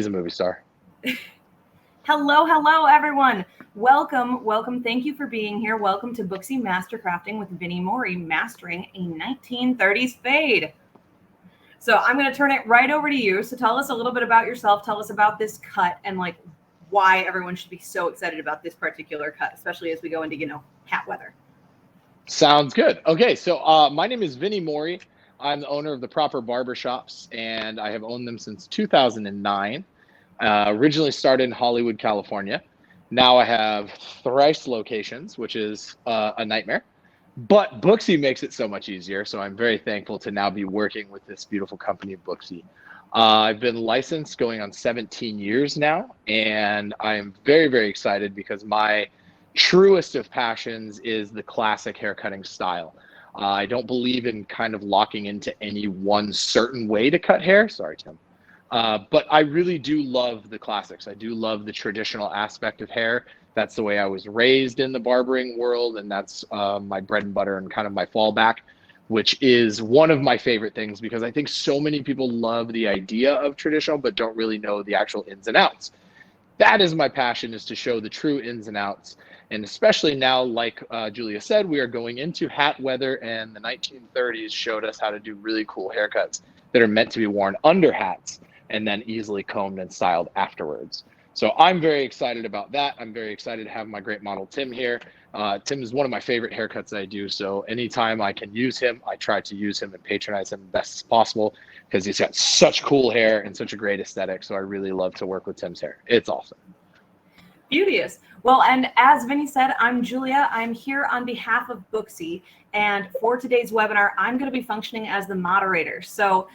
He's a movie star. Hello, everyone. Welcome. Thank you for being here. Welcome to Booksy Mastercrafting with Vinnie Morey, mastering a 1930s fade. So I'm going to turn it right over to you. So tell us a little bit about yourself. Tell us about this cut and why everyone should be so excited about this particular cut, especially as we go into, hat weather. Sounds good. Okay, so my name is Vinnie Morey. I'm the owner of the Proper Barbershops, and I have owned them since 2009. Originally started in Hollywood, California. Now I have thrice locations, which is a nightmare. But Booksy makes it so much easier, so I'm very thankful to now be working with this beautiful company, Booksy. I've been licensed going on 17 years now, and I am very, very excited because my truest of passions is the classic haircutting style. I don't believe in kind of locking into any one certain way to cut hair. Sorry, Tim. But I really do love the classics. I do love the traditional aspect of hair. That's the way I was raised in the barbering world, and that's my bread and butter and kind of my fallback, which is one of my favorite things because I think so many people love the idea of traditional but don't really know the actual ins and outs. That is my passion, is to show the true ins and outs. And especially now, like Julia said, we are going into hat weather, and the 1930s showed us how to do really cool haircuts that are meant to be worn under hats and then easily combed and styled afterwards. So I'm very excited about that. I'm very excited to have my great model, Tim, here. Tim is one of my favorite haircuts that I do. So anytime I can use him, I try to use him and patronize him best as possible because he's got such cool hair and such a great aesthetic. So I really love to work with Tim's hair. It's awesome. Beauteous. Well, and as Vinnie said, I'm Julia. I'm here on behalf of Booksy. And for today's webinar, I'm going to be functioning as the moderator. So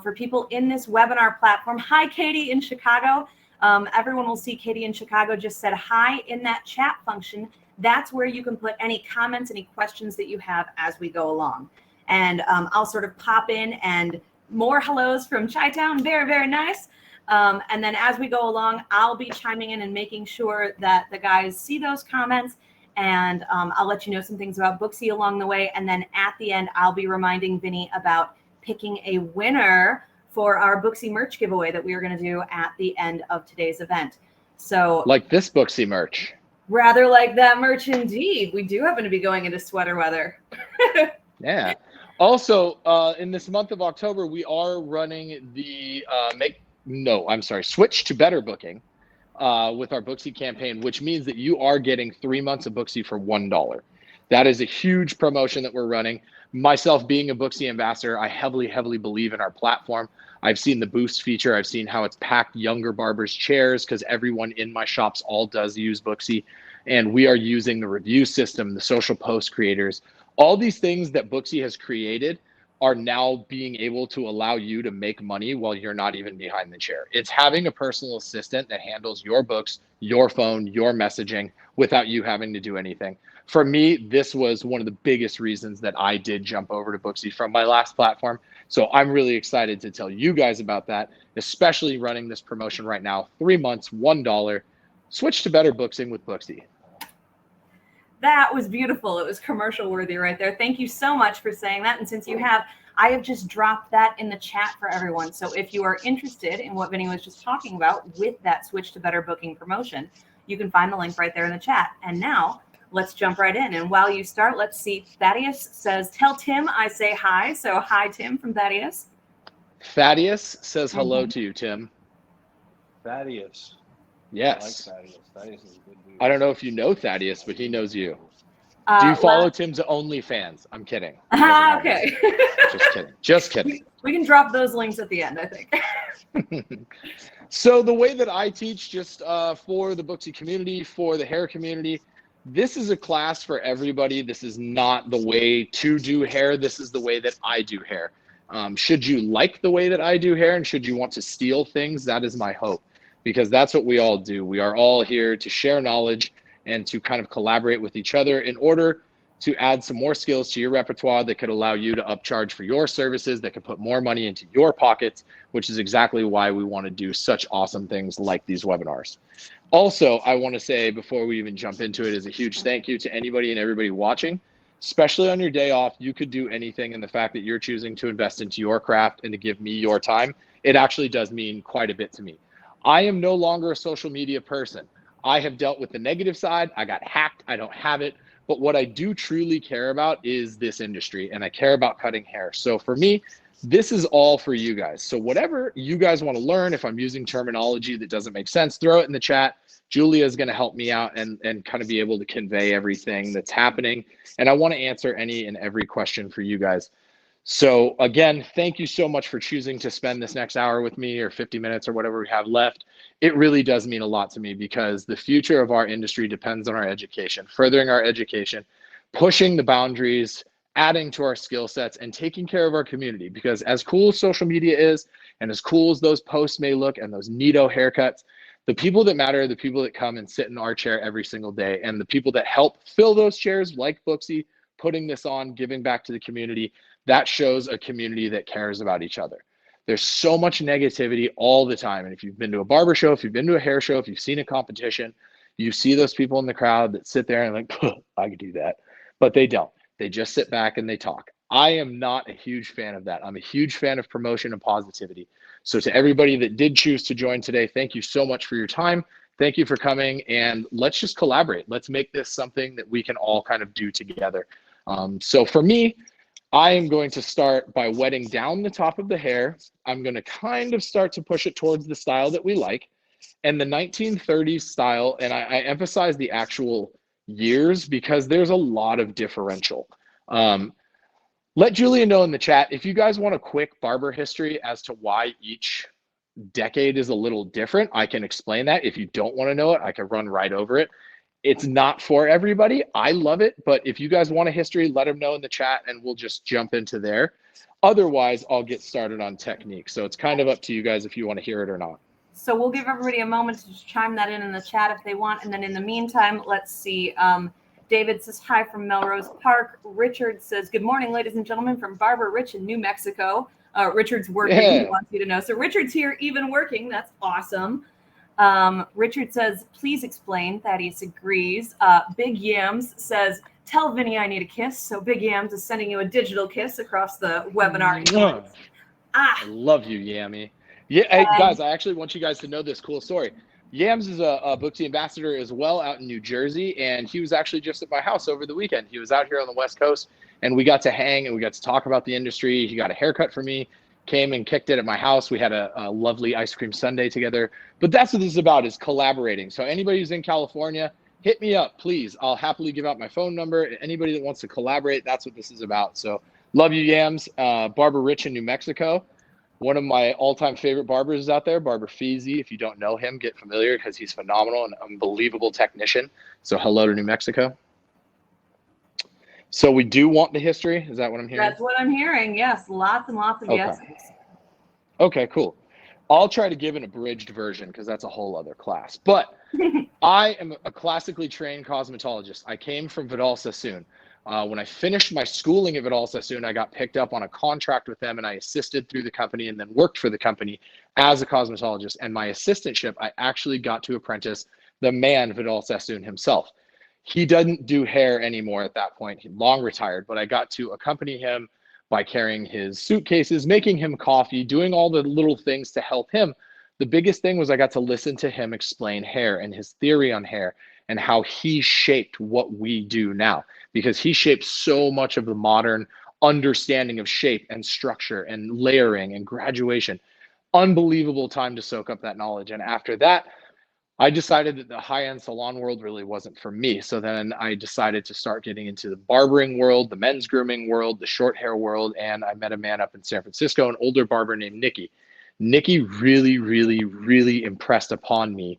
for people in this webinar platform, hi, Katie in Chicago. Everyone will see Katie in Chicago just said hi in that chat function. That's where you can put any comments, any questions that you have as we go along. And I'll sort of pop in and more hellos from Chi-Town. Very, very nice. And then as we go along, I'll be chiming in and making sure that the guys see those comments. And I'll let you know some things about Booksy along the way. And then at the end, I'll be reminding Vinnie about picking a winner for our Booksy merch giveaway that we are going to do at the end of today's event. So like this Booksy merch. Rather like that merch indeed. We do happen to be going into sweater weather. Yeah. Also, in this month of October, we are running the switch to better booking with our Booksy campaign, which means that you are getting 3 months of Booksy for $1. That is a huge promotion that we're running. Myself being a Booksy ambassador, I heavily believe in our platform. I've seen the boost feature. I've seen how it's packed younger barbers' chairs because everyone in my shops all does use Booksy. And we are using the review system, the social post creators. All these things that Booksy has created are now being able to allow you to make money while you're not even behind the chair. It's having a personal assistant that handles your books, your phone, your messaging without you having to do anything. For me, this was one of the biggest reasons that I did jump over to Booksy from my last platform. So I'm really excited to tell you guys about that, especially running this promotion right now. 3 months, $1. Switch to better booksing with Booksy. That was beautiful. It was commercial worthy right there. Thank you so much for saying that. And since you have, I have just dropped that in the chat for everyone. So if you are interested in what Vinnie was just talking about with that switch to better booking promotion, you can find the link right there in the chat. And now let's jump right in. And while you start, let's see. Thaddeus says, tell Tim I say hi. So hi, Tim, from Thaddeus. Thaddeus says hello to you, Tim. Thaddeus. Yes. I like Thaddeus. Thaddeus is a good dude. I don't know if you know Thaddeus, but he knows you. Do you follow Tim's OnlyFans? I'm kidding. Okay. Just kidding. We can drop those links at the end, I think. So the way that I teach, just for the Booksy community, for the hair community, this is a class for everybody. This is not the way to do hair. This is the way that I do hair. Should you like the way that I do hair and should you want to steal things, that is my hope, because that's what we all do. We are all here to share knowledge and to kind of collaborate with each other in order to add some more skills to your repertoire that could allow you to upcharge for your services, that could put more money into your pockets, which is exactly why we want to do such awesome things like these webinars. Also, I want to say before we even jump into it is a huge thank you to anybody and everybody watching, especially on your day off. You could do anything, and the fact that you're choosing to invest into your craft and to give me your time, it actually does mean quite a bit to me. I am no longer a social media person. I have dealt with the negative side. I got hacked. I don't have it. But what I do truly care about is this industry, and I care about cutting hair. So for me, this is all for you guys. So whatever you guys want to learn, if I'm using terminology that doesn't make sense, throw it in the chat. Julia is going to help me out and kind of be able to convey everything that's happening. And I want to answer any and every question for you guys. So again, thank you so much for choosing to spend this next hour with me, or 50 minutes or whatever we have left. It really does mean a lot to me, because the future of our industry depends on our education, furthering our education, pushing the boundaries, adding to our skill sets, and taking care of our community. Because as cool as social media is, and as cool as those posts may look and those neato haircuts, the people that matter are the people that come and sit in our chair every single day, and the people that help fill those chairs, like Booksy, putting this on, giving back to the community. That shows a community that cares about each other. There's so much negativity all the time. And if you've been to a barber show, if you've been to a hair show, if you've seen a competition, you see those people in the crowd that sit there and like, I could do that. But they don't. They just sit back and they talk. I am not a huge fan of that. I'm a huge fan of promotion and positivity. So to everybody that did choose to join today, thank you so much for your time. Thank you for coming, and let's just collaborate. Let's make this something that we can all kind of do together. So for me, I am going to start by wetting down the top of the hair. I'm going to kind of start to push it towards the style that we like. And the 1930s style, and I emphasize the actual years because there's a lot of differential. Let Julia know in the chat if you guys want a quick barber history as to why each decade is a little different. I can explain that. If you don't want to know it, I can run right over it. It's not for everybody. I love it, but if you guys want a history, let them know in the chat and we'll just jump into there. Otherwise, I'll get started on technique. So it's kind of up to you guys if you want to hear it or not. So we'll give everybody a moment to just chime that in the chat if they want. And then in the meantime, let's see. David says, hi from Melrose Park. Richard says, good morning, ladies and gentlemen, from Barber Rich in New Mexico. Richard's working, He wants you to know. So Richard's here, even working. That's awesome. Richard says, please explain. Thaddeus agrees. Big Yams says, tell Vinny I need a kiss. So Big Yams is sending you a digital kiss across the webinar. I love you, Yammy. Yeah, hey, guys, I actually want you guys to know this cool story. Yams is a Booksy ambassador as well out in New Jersey, and he was actually just at my house over the weekend. He was out here on the West Coast, and we got to hang and we got to talk about the industry. He got a haircut for me, came and kicked it at my house. We had a lovely ice cream sundae together. But that's what this is about, is collaborating. So anybody who's in California, hit me up, please. I'll happily give out my phone number. Anybody that wants to collaborate, that's what this is about. So love you, Yams. Barber Rich in New Mexico. One of my all-time favorite barbers is out there, Barber Feezy. If you don't know him, get familiar because he's phenomenal and unbelievable technician. So hello to New Mexico. So we do want the history. Is that what I'm hearing? That's what I'm hearing. Yes, lots and lots of yeses. Okay, cool. I'll try to give an abridged version because that's a whole other class. But I am a classically trained cosmetologist. I came from Vidal Sassoon. When I finished my schooling at Vidal Sassoon, I got picked up on a contract with them, and I assisted through the company and then worked for the company as a cosmetologist. And my assistantship, I actually got to apprentice the man Vidal Sassoon himself. He doesn't do hair anymore at that point. He long retired, but I got to accompany him by carrying his suitcases, making him coffee, doing all the little things to help him. The biggest thing was I got to listen to him explain hair and his theory on hair and how he shaped what we do now, because he shaped so much of the modern understanding of shape and structure and layering and graduation. Unbelievable time to soak up that knowledge. And after that, I decided that the high-end salon world really wasn't for me. So then I decided to start getting into the barbering world, the men's grooming world, the short hair world. And I met a man up in San Francisco, an older barber named Nicky. Nicky really, really, really impressed upon me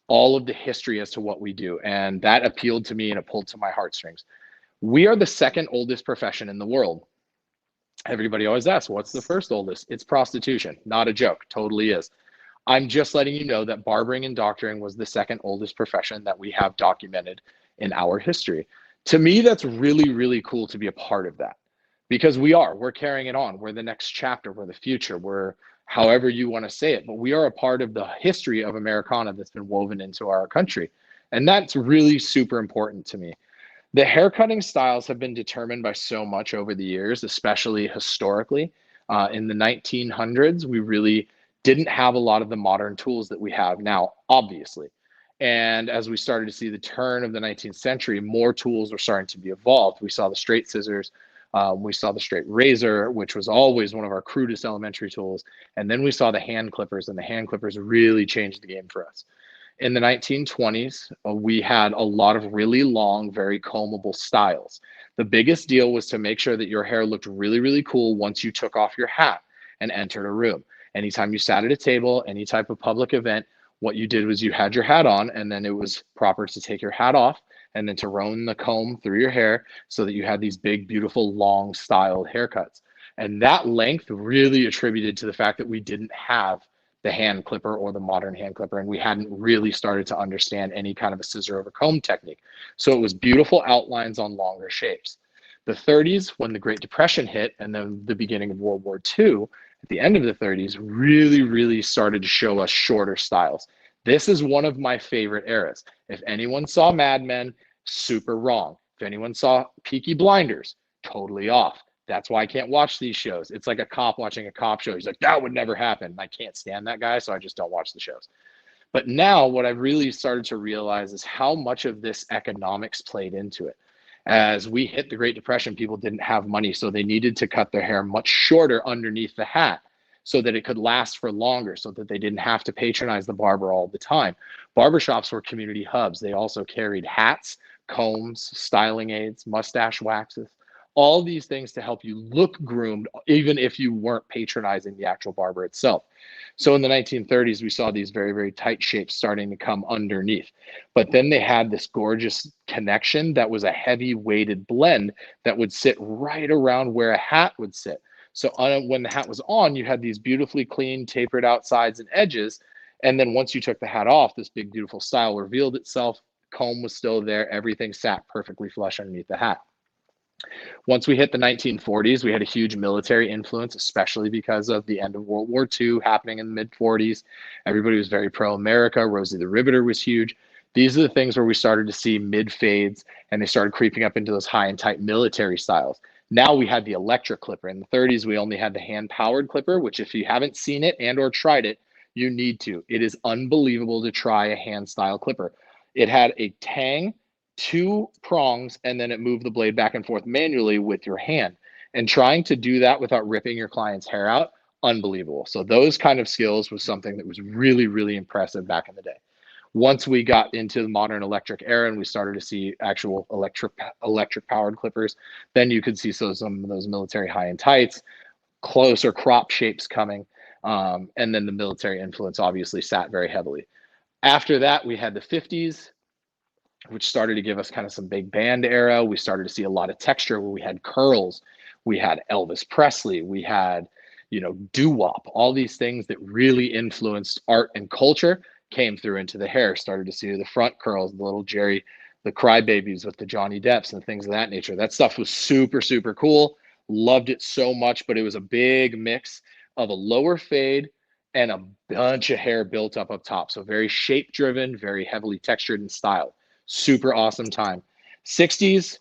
all of the history as to what we do. And that appealed to me and it pulled to my heartstrings. We are the second oldest profession in the world. Everybody always asks, what's the first oldest? It's prostitution. Not a joke. Totally is. I'm just letting you know that barbering and doctoring was the second oldest profession that we have documented in our history. To me, that's really, really cool to be a part of that, because we're carrying it on. We're the next chapter. We're the future. We're however you want to say it, but we are a part of the history of Americana that's been woven into our country. And that's really super important to me. The haircutting styles have been determined by so much over the years, especially historically. In the 1900s, we really didn't have a lot of the modern tools that we have now, obviously. And as we started to see the turn of the 19th century, more tools were starting to be evolved. We saw the straight scissors, we saw the straight razor, which was always one of our crudest elementary tools. And then we saw the hand clippers, and the hand clippers really changed the game for us. In the 1920s, we had a lot of really long, very combable styles. The biggest deal was to make sure that your hair looked really, really cool once you took off your hat and entered a room. Anytime you sat at a table, any type of public event, what you did was you had your hat on, and then it was proper to take your hat off and then to run the comb through your hair so that you had these big, beautiful, long styled haircuts. And that length really attributed to the fact that we didn't have the hand clipper or the modern hand clipper, and we hadn't really started to understand any kind of a scissor over comb technique. So it was beautiful outlines on longer shapes. The 30s, when the Great Depression hit, and then the beginning of World War II, at the end of the 30s, really, really started to show us shorter styles. This is one of my favorite eras. If anyone saw Mad Men, super wrong. If anyone saw Peaky Blinders, totally off. That's why I can't watch these shows. It's like a cop watching a cop show. He's like, that would never happen. I can't stand that guy, so I just don't watch the shows. But now what I've really started to realize is how much of this economics played into it. As we hit the Great Depression, people didn't have money, so they needed to cut their hair much shorter underneath the hat so that it could last for longer, so that they didn't have to patronize the barber all the time. Barbershops were community hubs. They also carried hats, combs, styling aids, mustache waxes, all these things to help you look groomed, even if you weren't patronizing the actual barber itself. So in the 1930s, we saw these very, very tight shapes starting to come underneath. But then they had this gorgeous connection that was a heavy weighted blend that would sit right around where a hat would sit. So when the hat was on, you had these beautifully clean, tapered out sides and edges. And then once you took the hat off, this big, beautiful style revealed itself. Comb was still there. Everything sat perfectly flush underneath the hat. Once we hit the 1940s, we had a huge military influence, especially because of the end of World War II happening in the mid-40s. Everybody was very pro-America. Rosie the Riveter was huge. These are the things where we started to see mid-fades, and they started creeping up into those high and tight military styles. Now we had the electric clipper. In the 30s, we only had the hand-powered clipper, which if you haven't seen it and or tried it, you need to. It is unbelievable to try a hand-style clipper. It had a tang, 2 prongs, and then it moved the blade back and forth manually with your hand. And trying to do that without ripping your client's hair out, unbelievable. So those kind of skills was something that was really, really impressive back in the day. Once we got into the modern electric era and we started to see actual electric powered clippers, then you could see some of those military high and tights, closer crop shapes coming, and then the military influence obviously sat very heavily. After that, we had the 50s, which started to give us kind of some big band era. We started to see a lot of texture where we had curls, we had Elvis Presley, we had, doo-wop, all these things that really influenced art and culture came through into the hair. Started to see the front curls, the little Jerry, the crybabies with the Johnny Depps and things of that nature. That stuff was super, super cool. Loved it so much, but it was a big mix of a lower fade and a bunch of hair built up top. So very shape driven, very heavily textured and styled. Super awesome time. 60s,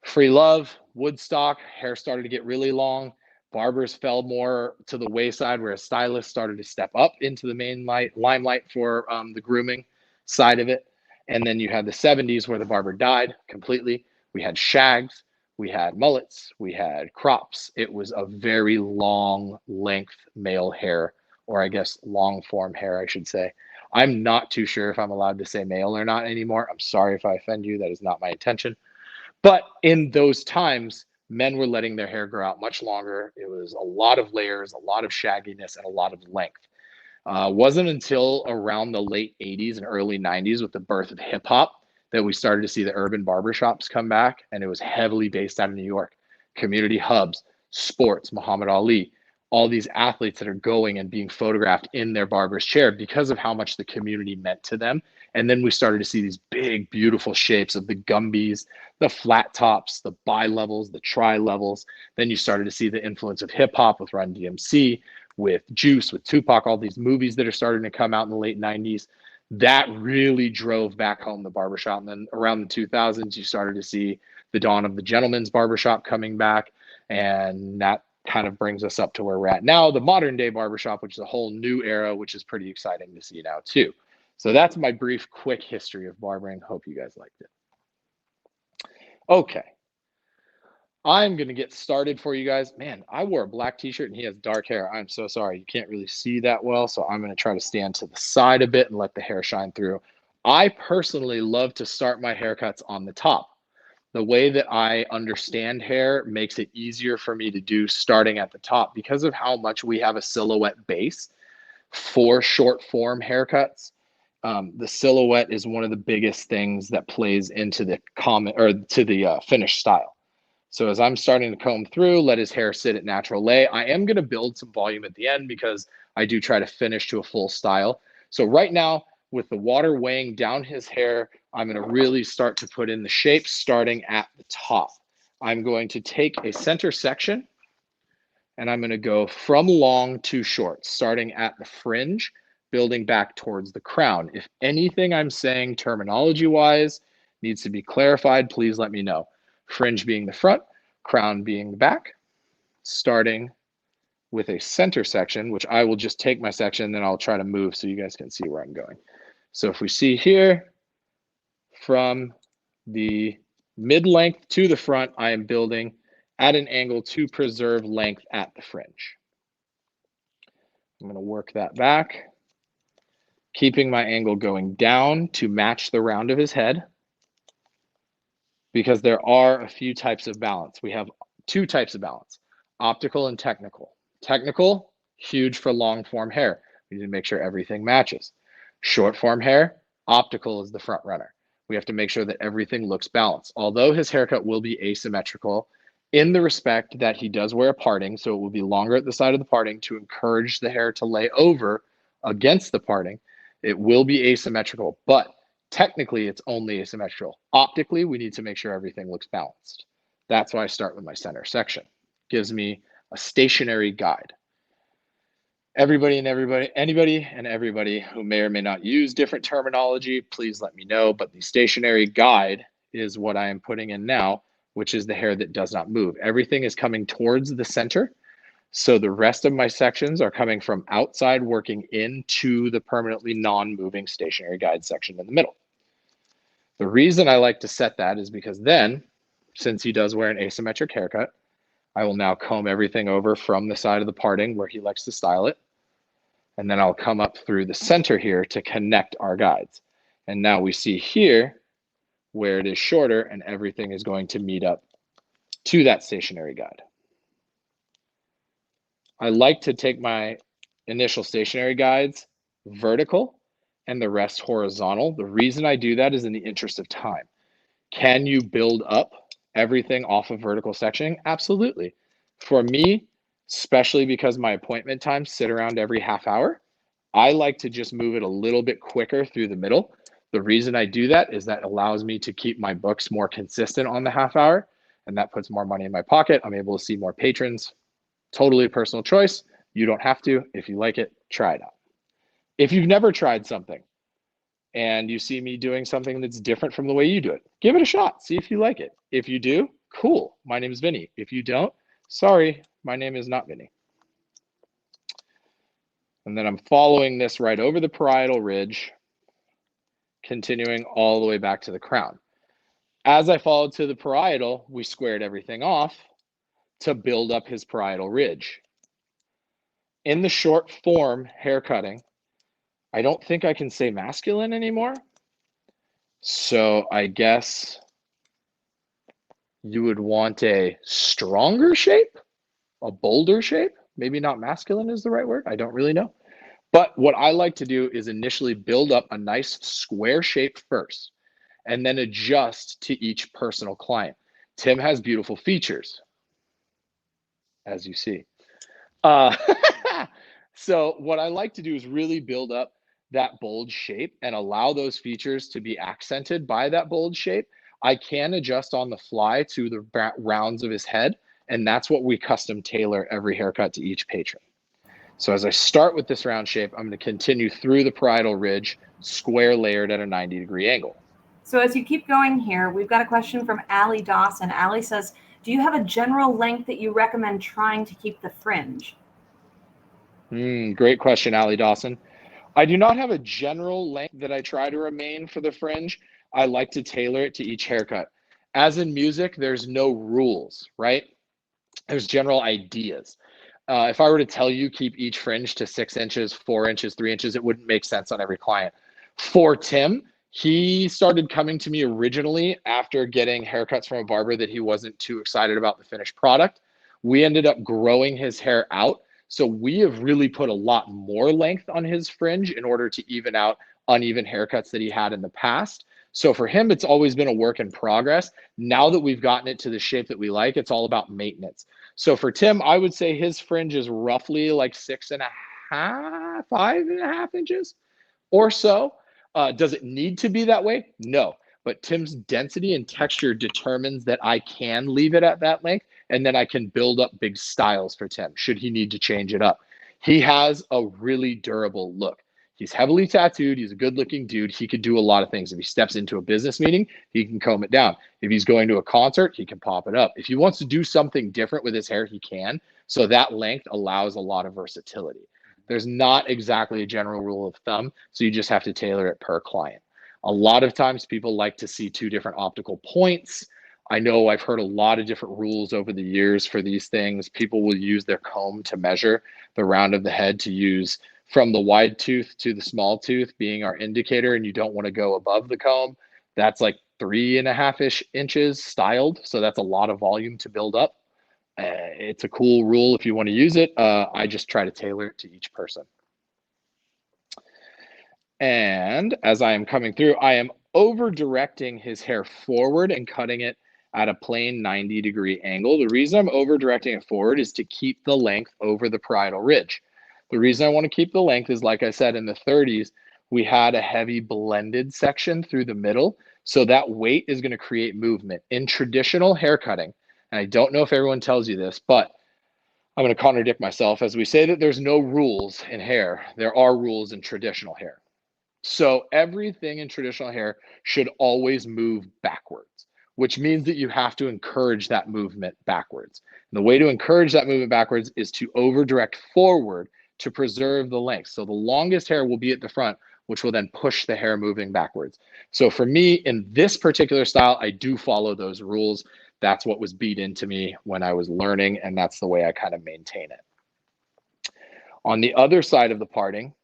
free love, Woodstock, hair started to get really long. Barbers fell more to the wayside, where a stylist started to step up into the limelight for the grooming side of it. And then you had the 70s where the barber died completely. We had shags, we had mullets, we had crops. It was a very long length male hair, or I guess long form hair, I should say. I'm not too sure if I'm allowed to say male or not anymore. I'm sorry if I offend you. That is not my intention. But in those times, men were letting their hair grow out much longer. It was a lot of layers, a lot of shagginess, and a lot of length. Wasn't until around the late 80s and early 90s with the birth of hip hop that we started to see the urban barbershops come back. And it was heavily based out of New York. Community hubs, sports, Muhammad Ali, all these athletes that are going and being photographed in their barber's chair because of how much the community meant to them. And then we started to see these big, beautiful shapes of the Gumbies, the flat tops, the bi-levels, the tri-levels. Then you started to see the influence of hip hop with Run DMC, with Juice, with Tupac, all these movies that are starting to come out in the late 90s. That really drove back home the barbershop. And then around the 2000s, you started to see the dawn of the gentleman's barbershop coming back. And that kind of brings us up to where we're at now, the modern day barbershop, which is a whole new era, which is pretty exciting to see now too. So that's my brief, quick history of barbering. Hope you guys liked it. Okay. I'm going to get started for you guys. Man, I wore a black t-shirt and he has dark hair. I'm so sorry. You can't really see that well. So I'm going to try to stand to the side a bit and let the hair shine through. I personally love to start my haircuts on the top. The way that I understand hair makes it easier for me to do starting at the top because of how much we have a silhouette base for short form haircuts. The silhouette is one of the biggest things that plays into the finished style. So as I'm starting to comb through, let his hair sit at natural lay. I am going to build some volume at the end because I do try to finish to a full style. So right now, with the water weighing down his hair, I'm going to really start to put in the shape starting at the top. I'm going to take a center section and I'm going to go from long to short, starting at the fringe, building back towards the crown. If anything I'm saying terminology-wise needs to be clarified, please let me know. Fringe being the front, crown being the back, starting with a center section, which I will just take my section, then I'll try to move so you guys can see where I'm going. So if we see here, from the mid-length to the front, I am building at an angle to preserve length at the fringe. I'm going to work that back, keeping my angle going down to match the round of his head, because there are a few types of balance. We have two types of balance, optical and technical. Technical, huge for long form hair. We need to make sure everything matches. Short form hair, optical is the front runner. We have to make sure that everything looks balanced. Although his haircut will be asymmetrical in the respect that he does wear a parting, so it will be longer at the side of the parting to encourage the hair to lay over against the parting. It will be asymmetrical, but technically it's only asymmetrical. Optically, we need to make sure everything looks balanced. That's why I start with my center section. Gives me a stationary guide. Anybody and everybody who may or may not use different terminology, please let me know. But the stationary guide is what I am putting in now, which is the hair that does not move. Everything is coming towards the center. So the rest of my sections are coming from outside working into the permanently non-moving stationary guide section in the middle. The reason I like to set that is because then, since he does wear an asymmetric haircut, I will now comb everything over from the side of the parting where he likes to style it. And then I'll come up through the center here to connect our guides. And now we see here where it is shorter and everything is going to meet up to that stationary guide. I like to take my initial stationary guides vertical and the rest horizontal. The reason I do that is in the interest of time. Can you build up everything off of vertical sectioning? Absolutely. For me, especially because my appointment times sit around every half hour, I like to just move it a little bit quicker through the middle. The reason I do that is that allows me to keep my books more consistent on the half hour, and that puts more money in my pocket. I'm able to see more patrons. Totally personal choice. You don't have to. If you like it, try it out. If you've never tried something and you see me doing something that's different from the way you do it, give it a shot. See if you like it. If you do, cool. My name is Vinny. If you don't, sorry, my name is not Vinny. And then I'm following this right over the parietal ridge, continuing all the way back to the crown. As I followed to the parietal, we squared everything off to build up his parietal ridge. In the short form haircutting, I don't think I can say masculine anymore. So I guess you would want a stronger shape, a bolder shape. Maybe not masculine is the right word. I don't really know. But what I like to do is initially build up a nice square shape first and then adjust to each personal client. Tim has beautiful features, as you see. So what I like to do is really build up that bold shape and allow those features to be accented by that bold shape. I can adjust on the fly to the rounds of his head, and that's what we custom tailor every haircut to each patron. So as I start with this round shape, I'm going to continue through the parietal ridge, square layered at a 90-degree angle. So as you keep going here, we've got a question from Allie Dawson. Allie says, do you have a general length that you recommend trying to keep the fringe? Great question, Allie Dawson. I do not have a general length that I try to remain for the fringe. I like to tailor it to each haircut. As in music, there's no rules, right? There's general ideas. If I were to tell you keep each fringe to 6 inches, 4 inches, 3 inches, it wouldn't make sense on every client. For Tim, he started coming to me originally after getting haircuts from a barber that he wasn't too excited about the finished product. We ended up growing his hair out. So we have really put a lot more length on his fringe in order to even out uneven haircuts that he had in the past. So for him, it's always been a work in progress. Now that we've gotten it to the shape that we like, it's all about maintenance. So for Tim, I would say his fringe is roughly like 6.5, 5.5 inches or so. Does it need to be that way? No. But Tim's density and texture determines that I can leave it at that length, and then I can build up big styles for Tim should he need to change it up. He has a really durable look. He's heavily tattooed. He's a good looking dude. He could do a lot of things. If he steps into a business meeting, he can comb it down. If he's going to a concert, he can pop it up. If he wants to do something different with his hair, he can. So that length allows a lot of versatility. There's not exactly a general rule of thumb, so you just have to tailor it per client. A lot of times people like to see 2 different optical points. I know I've heard a lot of different rules over the years for these things. People will use their comb to measure the round of the head to use from the wide tooth to the small tooth being our indicator, and you don't want to go above the comb. That's like 3.5-ish inches styled. So that's a lot of volume to build up. It's a cool rule if you want to use it. I just try to tailor it to each person. And as I am coming through, I am over directing his hair forward and cutting it at a plain 90-degree angle. The reason I'm over directing it forward is to keep the length over the parietal ridge. The reason I want to keep the length is, like I said, in the 30s, we had a heavy blended section through the middle. So that weight is going to create movement. In traditional hair cutting, and I don't know if everyone tells you this, but I'm going to contradict myself as we say that there's no rules in hair. There are rules in traditional hair. So everything in traditional hair should always move backwards, which means that you have to encourage that movement backwards. And the way to encourage that movement backwards is to over direct forward to preserve the length. So the longest hair will be at the front, which will then push the hair moving backwards. So for me, in this particular style, I do follow those rules. That's what was beat into me when I was learning, and that's the way I kind of maintain it. On the other side of the parting,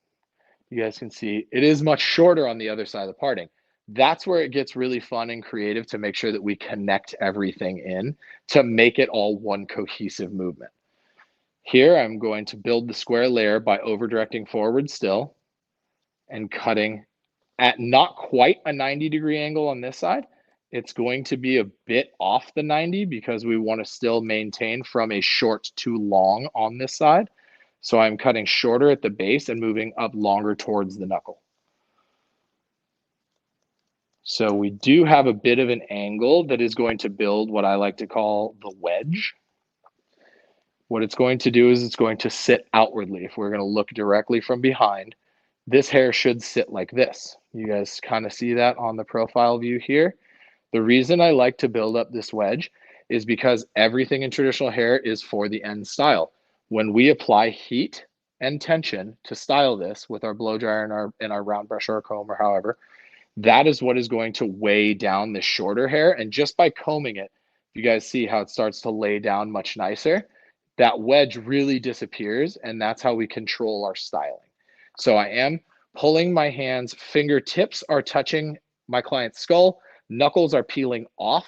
you guys can see it is much shorter on the other side of the parting. That's where it gets really fun and creative to make sure that we connect everything in to make it all one cohesive movement. Here, I'm going to build the square layer by over directing forward still and cutting at not quite a 90-degree angle on this side. It's going to be a bit off the 90 because we want to still maintain from a short to long on this side. So I'm cutting shorter at the base and moving up longer towards the knuckle. So we do have a bit of an angle that is going to build what I like to call the wedge. What it's going to do is it's going to sit outwardly. If we're going to look directly from behind, this hair should sit like this. You guys kind of see that on the profile view here. The reason I like to build up this wedge is because everything in traditional hair is for the end style. When we apply heat and tension to style this with our blow dryer and our round brush or our comb or however, that is what is going to weigh down the shorter hair. And just by combing it, you guys see how it starts to lay down much nicer. That wedge really disappears, and that's how we control our styling. So I am pulling my hands, fingertips are touching my client's skull, knuckles are peeling off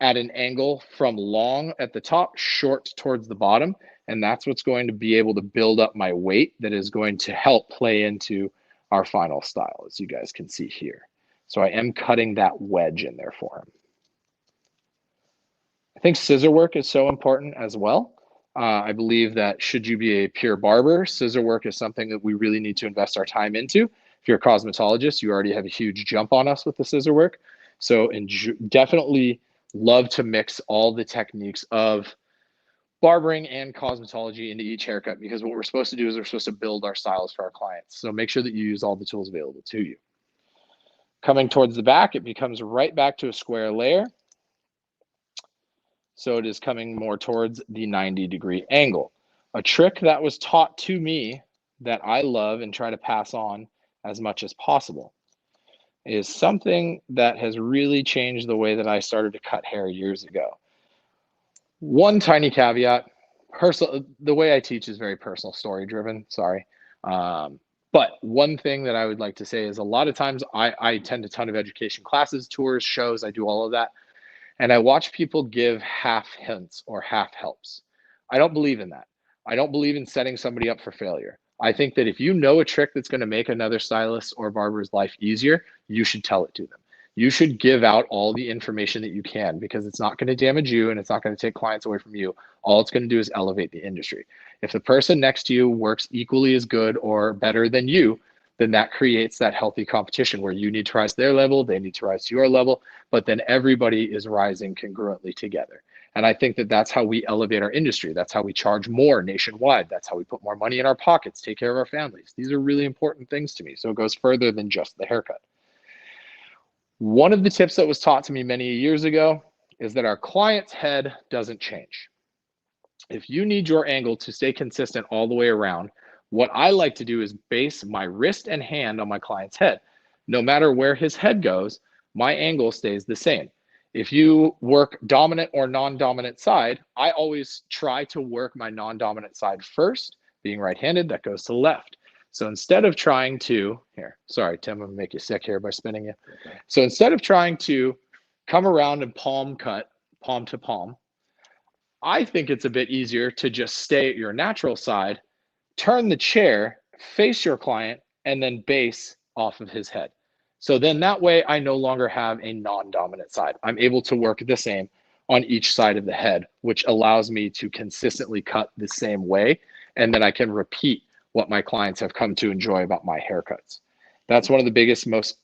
at an angle from long at the top, short towards the bottom. And that's what's going to be able to build up my weight that is going to help play into our final style, as you guys can see here. So I am cutting that wedge in there for him. I think scissor work is so important as well. I believe that should you be a pure barber, scissor work is something that we really need to invest our time into. If you're a cosmetologist, you already have a huge jump on us with the scissor work. So definitely love to mix all the techniques of barbering and cosmetology into each haircut, because what we're supposed to do is we're supposed to build our styles for our clients. So make sure that you use all the tools available to you. Coming towards the back, it becomes right back to a square layer. so it is coming more towards the 90-degree angle. A trick that was taught to me that I love and try to pass on as much as possible is something that has really changed the way that I started to cut hair years ago. One tiny caveat, the way I teach is very personal story driven, sorry. But one thing that I would like to say is a lot of times I attend a ton of education classes, tours, shows, I do all of that. And I watch people give half hints or half helps. I don't believe in that. I don't believe in setting somebody up for failure. I think that if you know a trick that's going to make another stylist or barber's life easier, you should tell it to them. You should give out all the information that you can, because it's not going to damage you and it's not going to take clients away from you. All it's going to do is elevate the industry. If the person next to you works equally as good or better than you, then that creates that healthy competition where you need to rise to their level, they need to rise to your level, but then everybody is rising congruently together. And I think that that's how we elevate our industry. That's how we charge more nationwide. That's how we put more money in our pockets, take care of our families. These are really important things to me. So it goes further than just the haircut. One of the tips that was taught to me many years ago is that our client's head doesn't change. If you need your angle to stay consistent all the way around, what I like to do is base my wrist and hand on my client's head. No matter where his head goes, my angle stays the same. If you work dominant or non-dominant side, I always try to work my non-dominant side first. Being right-handed, that goes to the left. So instead of trying to, here, sorry, Tim, I'm gonna make you sick here by spinning you. Okay. So instead of trying to come around and palm cut, palm to palm, I think it's a bit easier to just stay at your natural side, turn the chair, face your client, and then base off of his head. So then that way I no longer have a non-dominant side. I'm able to work the same on each side of the head, which allows me to consistently cut the same way. And then I can repeat what my clients have come to enjoy about my haircuts. That's one of the biggest, most,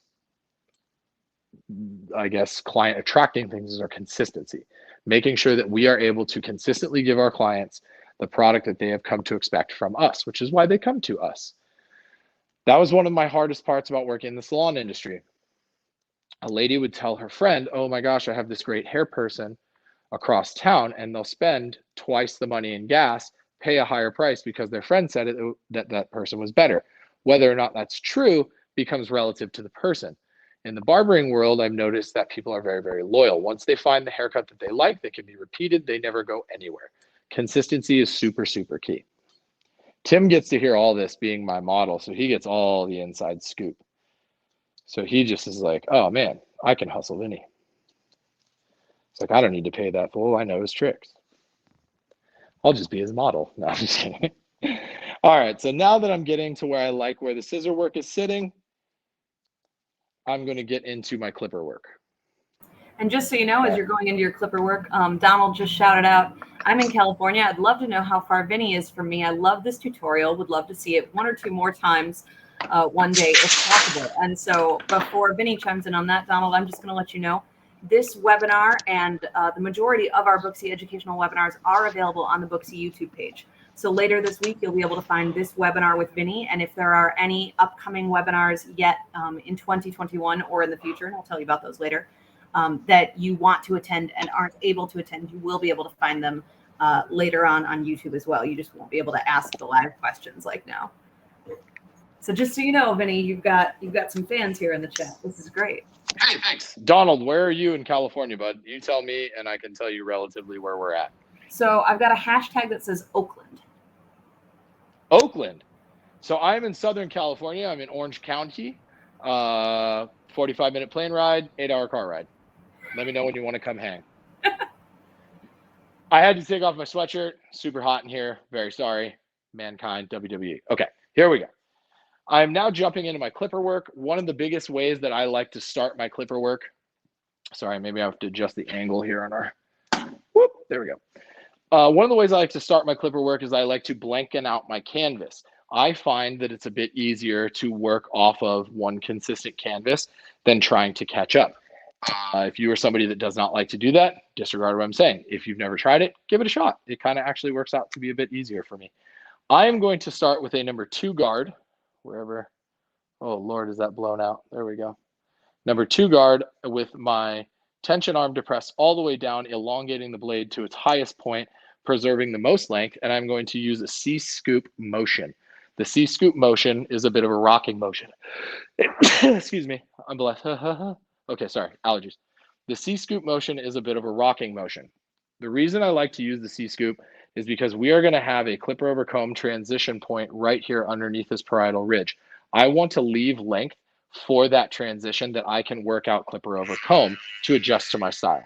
I guess, client attracting things is our consistency. Making sure that we are able to consistently give our clients the product that they have come to expect from us, which is why they come to us. That was one of my hardest parts about working in the salon industry. A lady would tell her friend, oh my gosh, I have this great hair person across town, and they'll spend twice the money in gas, pay a higher price because their friend said that person was better. Whether or not that's true becomes relative to the person. In the barbering world, I've noticed that people are very, very loyal. Once they find the haircut that they like, they can be repeated, they never go anywhere. Consistency is super, super key. Tim gets to hear all this being my model, so he gets all the inside scoop. So he just is like, oh man, I can hustle Vinny. It's like, I don't need to pay that fool. I know his tricks. I'll just be his model. No, I'm just kidding. All right, so now that I'm getting to where I like where the scissor work is sitting, I'm going to get into my clipper work. And just so you know, as you're going into your clipper work, Donald just shouted out, I'm in California. I'd love to know how far Vinny is from me. I love this tutorial. Would love to see it one or two more times one day if possible. And so before Vinny chimes in on that, Donald, I'm just going to let you know, this webinar and the majority of our Booksy educational webinars are available on the Booksy YouTube page. So later this week, you'll be able to find this webinar with Vinny. And if there are any upcoming webinars yet in 2021 or in the future, and I'll tell you about those later, that you want to attend and aren't able to attend, you will be able to find them later on YouTube as well. You just won't be able to ask the live questions like now. So just so you know, Vinny, you've got some fans here in the chat. This is great. Hey, thanks. Donald, where are you in California, bud? You tell me, and I can tell you relatively where we're at. So I've got a hashtag that says Oakland. Oakland. So I'm in Southern California. I'm in Orange County. 45-minute plane ride, 8-hour car ride. Let me know when you want to come hang. I had to take off my sweatshirt. Super hot in here. Very sorry. Mankind, WWE. Okay, here we go. I'm now jumping into my clipper work. One of the biggest ways that I like to start my clipper work. Sorry, maybe I have to adjust the angle here on our. Whoop, there we go. One of the ways I like to start my clipper work is I like to blanken out my canvas. I find that it's a bit easier to work off of one consistent canvas than trying to catch up. If you are somebody that does not like to do that, disregard what I'm saying. If you've never tried it, give it a shot. It kind of actually works out to be a bit easier for me. I am going to start with a number 2 guard, wherever. Oh Lord, is that blown out? There we go. Number 2 guard with my tension arm depressed all the way down, elongating the blade to its highest point, preserving the most length, and I'm going to use a C-scoop motion. The C-scoop motion is a bit of a rocking motion. Excuse me, I'm blessed. Okay, sorry, allergies. The C-scoop motion is a bit of a rocking motion. The reason I like to use the C-scoop is because we are going to have a clipper over comb transition point right here underneath this parietal ridge. I want to leave length for that transition that I can work out clipper over comb to adjust to my style.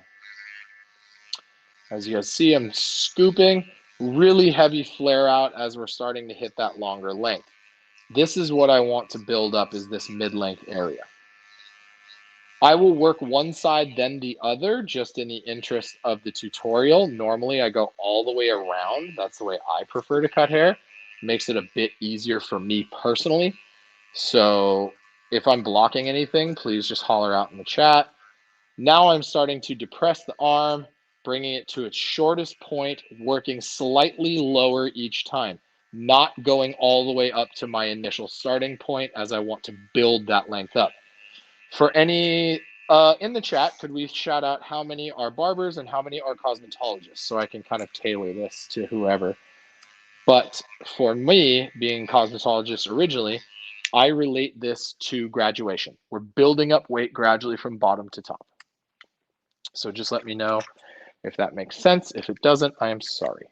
As you guys see, I'm scooping, really heavy flare out as we're starting to hit that longer length. This is what I want to build up, is this mid-length area. I will work one side then the other just in the interest of the tutorial. Normally I go all the way around. That's the way I prefer to cut hair. It makes it a bit easier for me personally. So if I'm blocking anything, please just holler out in the chat. Now I'm starting to depress the arm, bringing it to its shortest point, working slightly lower each time, not going all the way up to my initial starting point as I want to build that length up. For any in the chat, could we shout out how many are barbers and how many are cosmetologists, so I can kind of tailor this to whoever. But for me, being cosmetologist originally, I relate this to graduation. We're building up weight gradually from bottom to top. So just let me know if that makes sense. If it doesn't, I am sorry.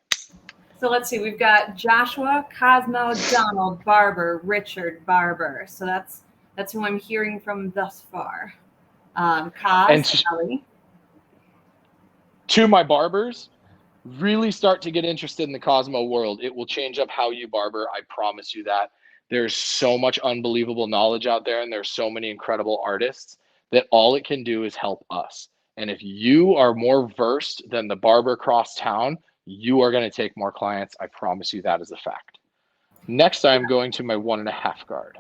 So let's see, we've got Joshua, Cosmo, Donald, Barber, Richard, Barber. So that's who I'm hearing from thus far. Cos, Ellie. To my barbers, really start to get interested in the Cosmo world. It will change up how you barber. I promise you that. There's so much unbelievable knowledge out there, and there's so many incredible artists that all it can do is help us. And if you are more versed than the barber across town, you are going to take more clients. I promise you that is a fact. Next, I'm going to my 1.5 guard.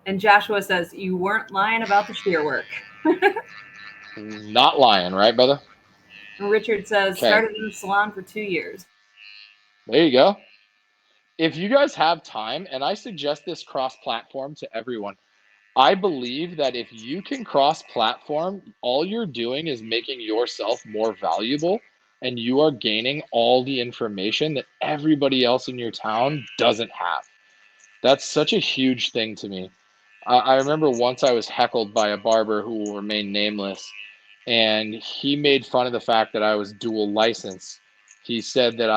And Joshua says, you weren't lying about the shear work. Not lying, right, brother? And Richard says, Okay. started in the salon for 2 years. There you go. If you guys have time, and I suggest this cross-platform to everyone, I believe that if you can cross-platform, all you're doing is making yourself more valuable, and you are gaining all the information that everybody else in your town doesn't have. That's such a huge thing to me. I remember once I was heckled by a barber who will remain nameless, and he made fun of the fact that I was dual licensed. He said that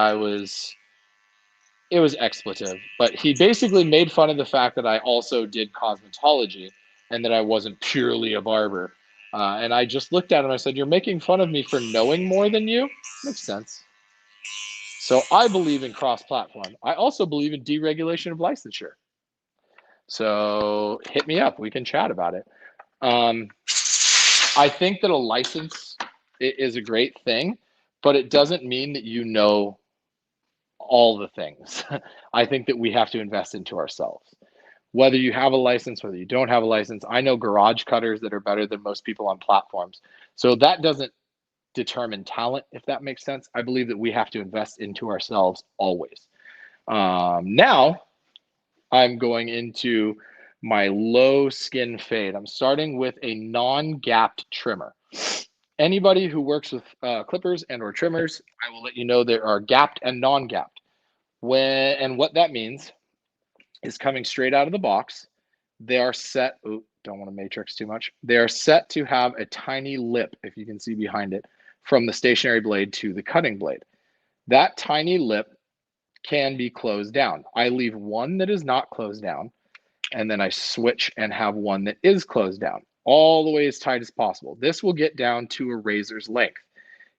it was expletive, but he basically made fun of the fact that I also did cosmetology and that I wasn't purely a barber. And I just looked at him and I said, you're making fun of me for knowing more than you? Makes sense. So I believe in cross-platform. I also believe in deregulation of licensure. So hit me up. We can chat about it. I think that a license is a great thing, but it doesn't mean that you know all the things. I think that we have to invest into ourselves. Whether you have a license, whether you don't have a license, I know garage cutters that are better than most people on platforms. So that doesn't determine talent, if that makes sense. I believe that we have to invest into ourselves always. Now I'm going into my low skin fade. I'm starting with a non-gapped trimmer. Anybody who works with clippers and or trimmers, I will let you know there are gapped and non-gapped. And what that means is coming straight out of the box, they are set, don't want to matrix too much. They are set to have a tiny lip, if you can see behind it, from the stationary blade to the cutting blade. That tiny lip can be closed down. I leave one that is not closed down, and then I switch and have one that is closed down, all the way as tight as possible. This will get down to a razor's length.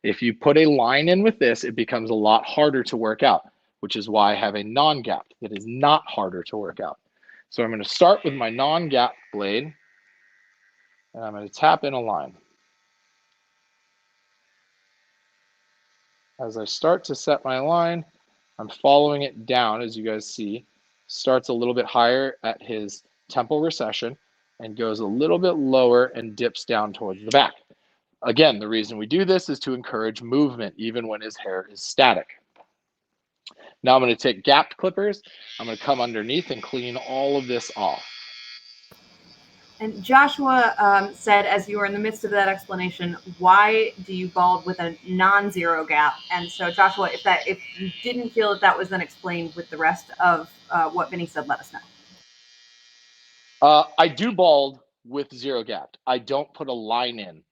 If you put a line in with this, it becomes a lot harder to work out, which is why I have a non-gap that is not harder to work out. So I'm going to start with my non-gap blade, and I'm going to tap in a line. As I start to set my line, I'm following it down, as you guys see. Starts a little bit higher at his temple recession and goes a little bit lower and dips down towards the back. Again, the reason we do this is to encourage movement, even when his hair is static. Now I'm going to take gapped clippers. I'm going to come underneath and clean all of this off. And Joshua said, as you were in the midst of that explanation, why do you bald with a non-zero gap? And so, Joshua, if you didn't feel that was then explained with the rest of what Vinnie said, let us know. I do bald with zero gapped. I don't put a line in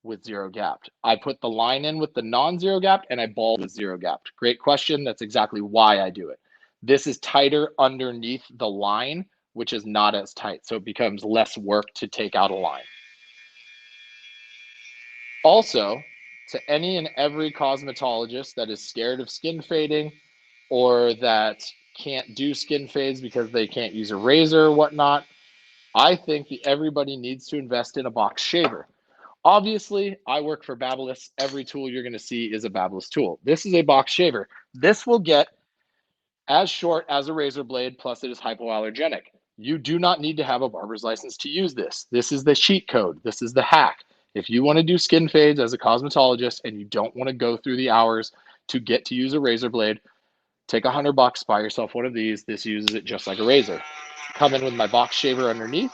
with zero gapped. I put the line in with the non-zero gapped, and I bald with zero gapped. Great question. That's exactly why I do it. This is tighter underneath the line, which is not as tight, so it becomes less work to take out a line. Also, to any and every cosmetologist that is scared of skin fading or that can't do skin fades because they can't use a razor or whatnot, I think that everybody needs to invest in a box shaver. Obviously, I work for Babyliss. Every tool you're going to see is a Babyliss tool. This is a box shaver. This will get as short as a razor blade, plus it is hypoallergenic. You do not need to have a barber's license to use this. This is the cheat code. This is the hack. If you want to do skin fades as a cosmetologist and you don't want to go through the hours to get to use a razor blade, take $100, buy yourself one of these. This uses it just like a razor. Come in with my box shaver underneath,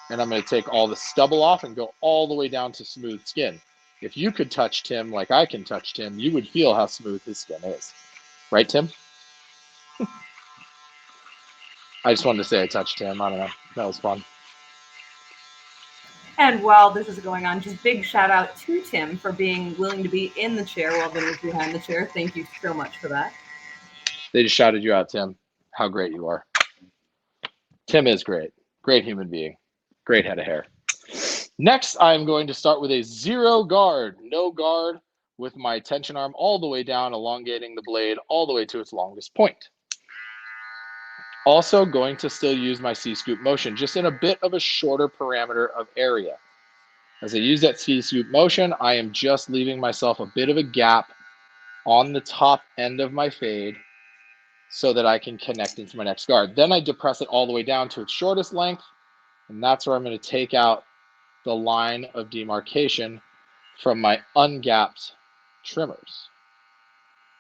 and I'm going to take all the stubble off and go all the way down to smooth skin. If you could touch Tim like I can touch Tim, you would feel how smooth his skin is. Right, Tim? I just wanted to say I touched Tim. I don't know. That was fun. And while this is going on, just big shout out to Tim for being willing to be in the chair while Vinny's behind the chair. Thank you so much for that. They just shouted you out, Tim. How great you are. Tim is great. Great human being. Great head of hair. Next, I'm going to start with a zero guard, no guard, with my tension arm all the way down, elongating the blade all the way to its longest point. Also going to still use my C-scoop motion, just in a bit of a shorter parameter of area. As I use that C-scoop motion, I am just leaving myself a bit of a gap on the top end of my fade so that I can connect into my next guard. Then I depress it all the way down to its shortest length, and that's where I'm going to take out the line of demarcation from my ungapped trimmers.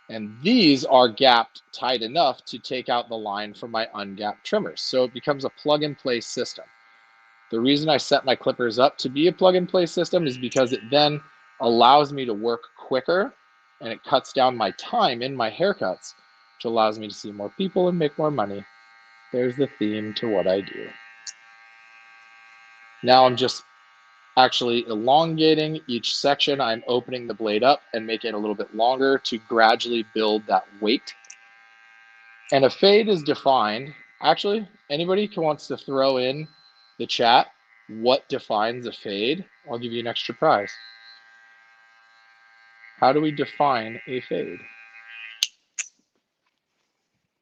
And these are gapped tight enough to take out the line from my ungapped trimmers. So it becomes a plug and play system. The reason I set my clippers up to be a plug and play system is because it then allows me to work quicker, and it cuts down my time in my haircuts, which allows me to see more people and make more money. There's the theme to what I do. Now I'm just actually elongating each section. I'm opening the blade up and making it a little bit longer to gradually build that weight. And a fade is defined. Actually, anybody who wants to throw in the chat what defines a fade, I'll give you an extra prize. How do we define a fade?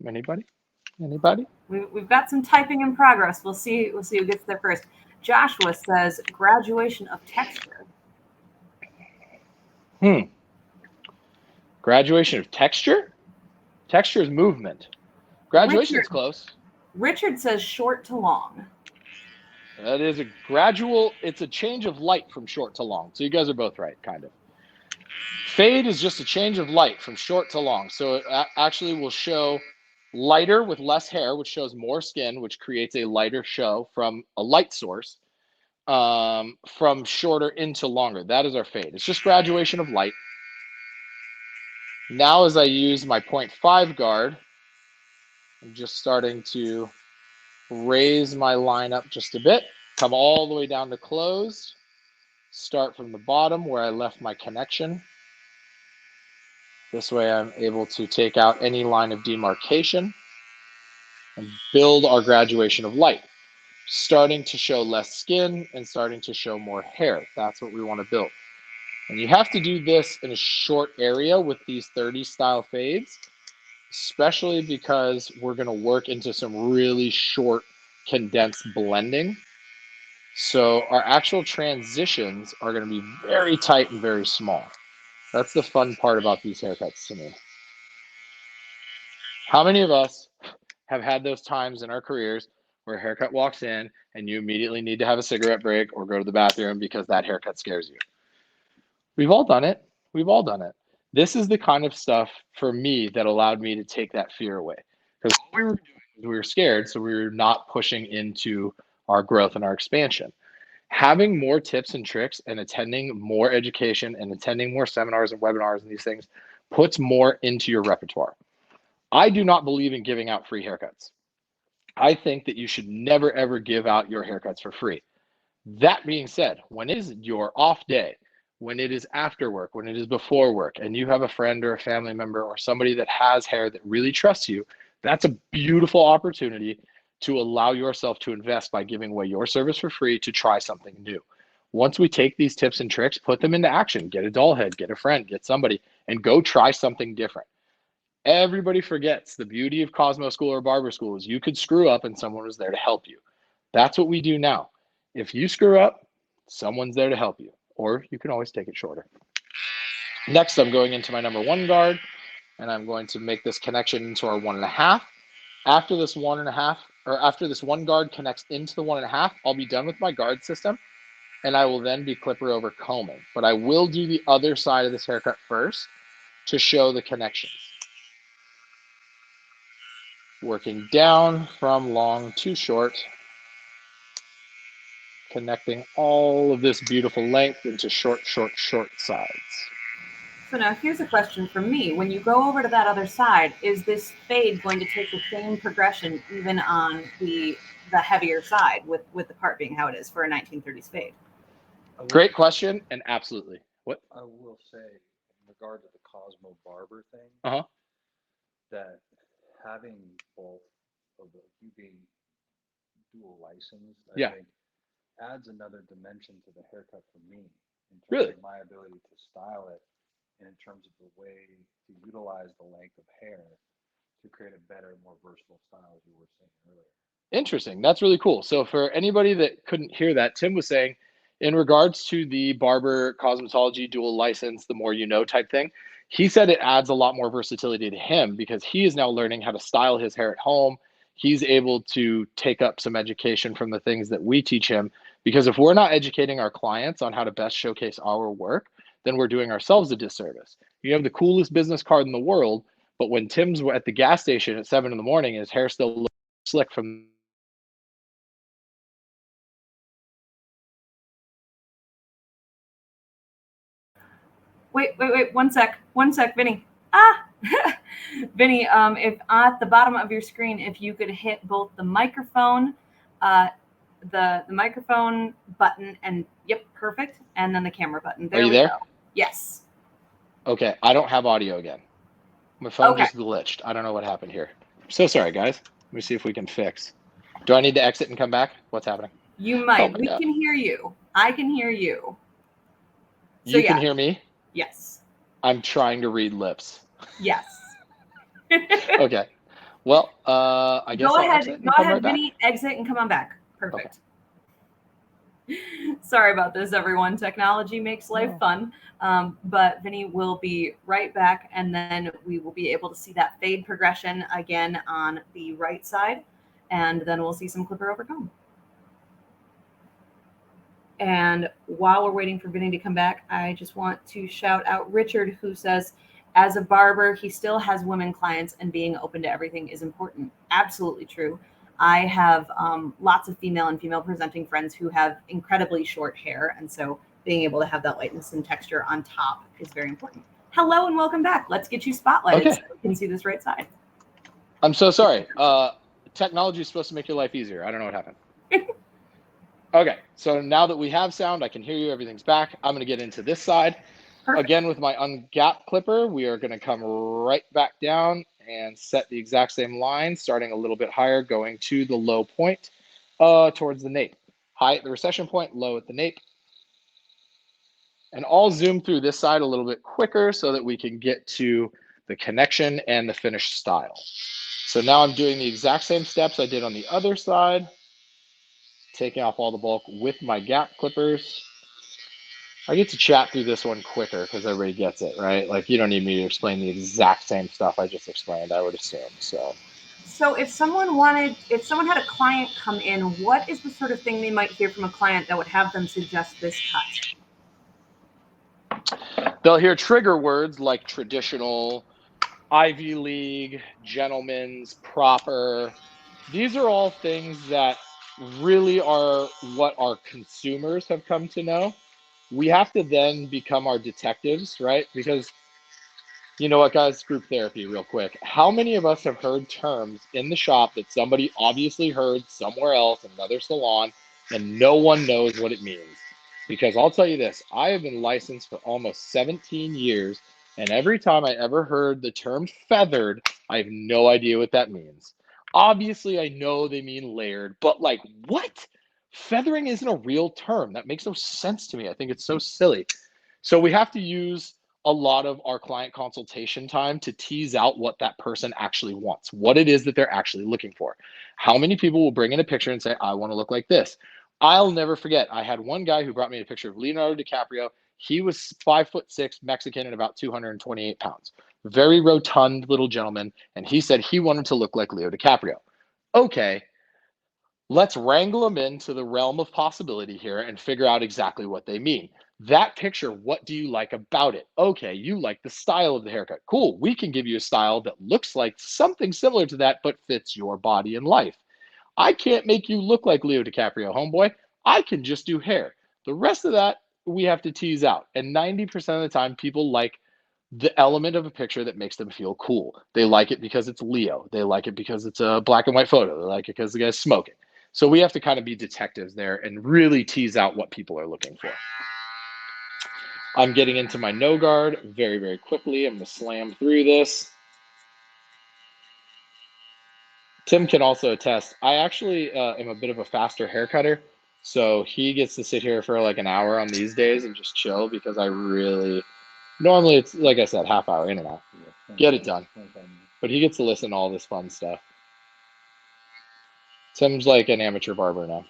Anybody? Anybody? We've got some typing in progress. We'll see who gets there first. Joshua says graduation of texture. Graduation of texture? Texture is movement. Graduation is close. Richard says short to long. That is a gradual, it's a change of light from short to long. So you guys are both right, kind of. Fade is just a change of light from short to long. So it actually will show lighter with less hair, which shows more skin, which creates a lighter show from a light source, from shorter into longer. That is our fade. It's just graduation of light. Now as I use my 0.5 guard, I'm just starting to raise my line up just a bit, come all the way down to closed, start from the bottom where I left my connection. This way I'm able to take out any line of demarcation and build our graduation of light, starting to show less skin and starting to show more hair. That's what we want to build. And you have to do this in a short area with these 30 style fades, especially because we're going to work into some really short condensed blending. So our actual transitions are going to be very tight and very small. That's the fun part about these haircuts to me. How many of us have had those times in our careers where a haircut walks in and you immediately need to have a cigarette break or go to the bathroom because that haircut scares you? We've all done it. We've all done it. This is the kind of stuff for me that allowed me to take that fear away. Because all we were doing was we were scared, so we were not pushing into our growth and our expansion. Having more tips and tricks and attending more education and attending more seminars and webinars and these things puts more into your repertoire. I do not believe in giving out free haircuts. I think that you should never, ever give out your haircuts for free. That being said, when it is your off day, when it is after work, when it is before work, and you have a friend or a family member or somebody that has hair that really trusts you, that's a beautiful opportunity to allow yourself to invest by giving away your service for free to try something new. Once we take these tips and tricks, put them into action, get a doll head, get a friend, get somebody, and go try something different. Everybody forgets the beauty of Cosmo School or Barber School is you could screw up and someone was there to help you. That's what we do now. If you screw up, someone's there to help you, or you can always take it shorter. Next, I'm going into my number 1 guard, and I'm going to make this connection into our 1.5. After this 1.5, or after this 1 guard connects into the 1.5, I'll be done with my guard system, and I will then be clipper over combing. But I will do the other side of this haircut first to show the connections. Working down from long to short, connecting all of this beautiful length into short, short, short sides. So now here's a question from me. When you go over to that other side, is this fade going to take the same progression even on the heavier side with the part being how it is for a 1930s fade? Great question, and absolutely. What? I will say, in regard to the Cosmo Barber thing, that having both of you being dual licensed, I think adds another dimension to the haircut for me in terms of my ability to style it and in terms of the way to utilize the length of hair to create a better, more versatile style, as you were saying earlier. Interesting. That's really cool. So for anybody that couldn't hear that, Tim was saying, in regards to the barber cosmetology dual license, the more you know type thing, he said it adds a lot more versatility to him because he is now learning how to style his hair at home. He's able to take up some education from the things that we teach him, because if we're not educating our clients on how to best showcase our work, then we're doing ourselves a disservice. You have the coolest business card in the world, but when Tim's at the gas station at 7 in the morning, his hair still looks slick from Wait, 1 sec, Vinny. Vinny, if at the bottom of your screen, if you could hit both the microphone, the microphone button, and yep, perfect, and then the camera button. There Are you we there? go. Yes. Okay, I don't have audio again. My phone just glitched. I don't know what happened here. I'm so sorry, guys. Let me see if we can fix. Do I need to exit and come back? What's happening? You might. We can hear you. I can hear you. So, you can hear me? Yes. I'm trying to read lips. Yes. Okay. Well, I guess Go I'll ahead. exit and Go come ahead, right back. Vinny. Exit and come on back. Perfect. Okay. Sorry about this, everyone. Technology makes life fun. But Vinny will be right back, and then we will be able to see that fade progression again on the right side, and then we'll see some clipper over comb. And while we're waiting for Vinny to come back, I just want to shout out Richard, who says, as a barber, he still has women clients, and being open to everything is important. Absolutely true. I have lots of female and female presenting friends who have incredibly short hair. And so being able to have that lightness and texture on top is very important. Hello and welcome back. Let's get you spotlighted so you can see this right side. I'm so sorry. Technology is supposed to make your life easier. I don't know what happened. Okay, so now that we have sound, I can hear you. Everything's back. I'm going to get into this side. Perfect. Again, with my ungap clipper, we are going to come right back down and set the exact same line, starting a little bit higher, going to the low point towards the nape. High at the recession point, low at the nape. And I'll zoom through this side a little bit quicker so that we can get to the connection and the finished style. So now I'm doing the exact same steps I did on the other side, taking off all the bulk with my gap clippers. I get to chat through this one quicker because everybody gets it, right? Like, you don't need me to explain the exact same stuff I just explained, I would assume. So if someone had a client come in, what is the sort of thing they might hear from a client that would have them suggest this cut? They'll hear trigger words like traditional, Ivy League, gentleman's, proper. These are all things that really are what our consumers have come to know, we have to then become our detectives, right? Because you know what, guys? Group therapy, real quick. How many of us have heard terms in the shop that somebody obviously heard somewhere else, in another salon, and no one knows what it means? Because I'll tell you this, I have been licensed for almost 17 years, and every time I ever heard the term feathered, I have no idea what that means. Obviously, I know they mean layered, but like, what? Feathering isn't a real term. That makes no sense to me. I think it's so silly. So we have to use a lot of our client consultation time to tease out what that person actually wants, what it is that they're actually looking for. How many people will bring in a picture and say, I want to look like this? I'll never forget. I had one guy who brought me a picture of Leonardo DiCaprio. He was 5'6", Mexican, and about 228 pounds. Very rotund little gentleman. And he said he wanted to look like Leo DiCaprio. Okay, let's wrangle them into the realm of possibility here and figure out exactly what they mean. That picture, what do you like about it? Okay, you like the style of the haircut. Cool, we can give you a style that looks like something similar to that, but fits your body and life. I can't make you look like Leo DiCaprio, homeboy. I can just do hair. The rest of that, we have to tease out. And 90% of the time, people like the element of a picture that makes them feel cool. They like it because it's Leo. They like it because it's a black and white photo. They like it because the guy's smoking. So we have to kind of be detectives there and really tease out what people are looking for. I'm getting into my no guard very, very quickly. I'm going to slam through this. Tim can also attest. I actually am a bit of a faster hair cutter. So he gets to sit here for like an hour on these days and just chill because I really, normally it's, like I said, half hour in and out. Get it done. But he gets to listen to all this fun stuff. Tim's like an amateur barber now.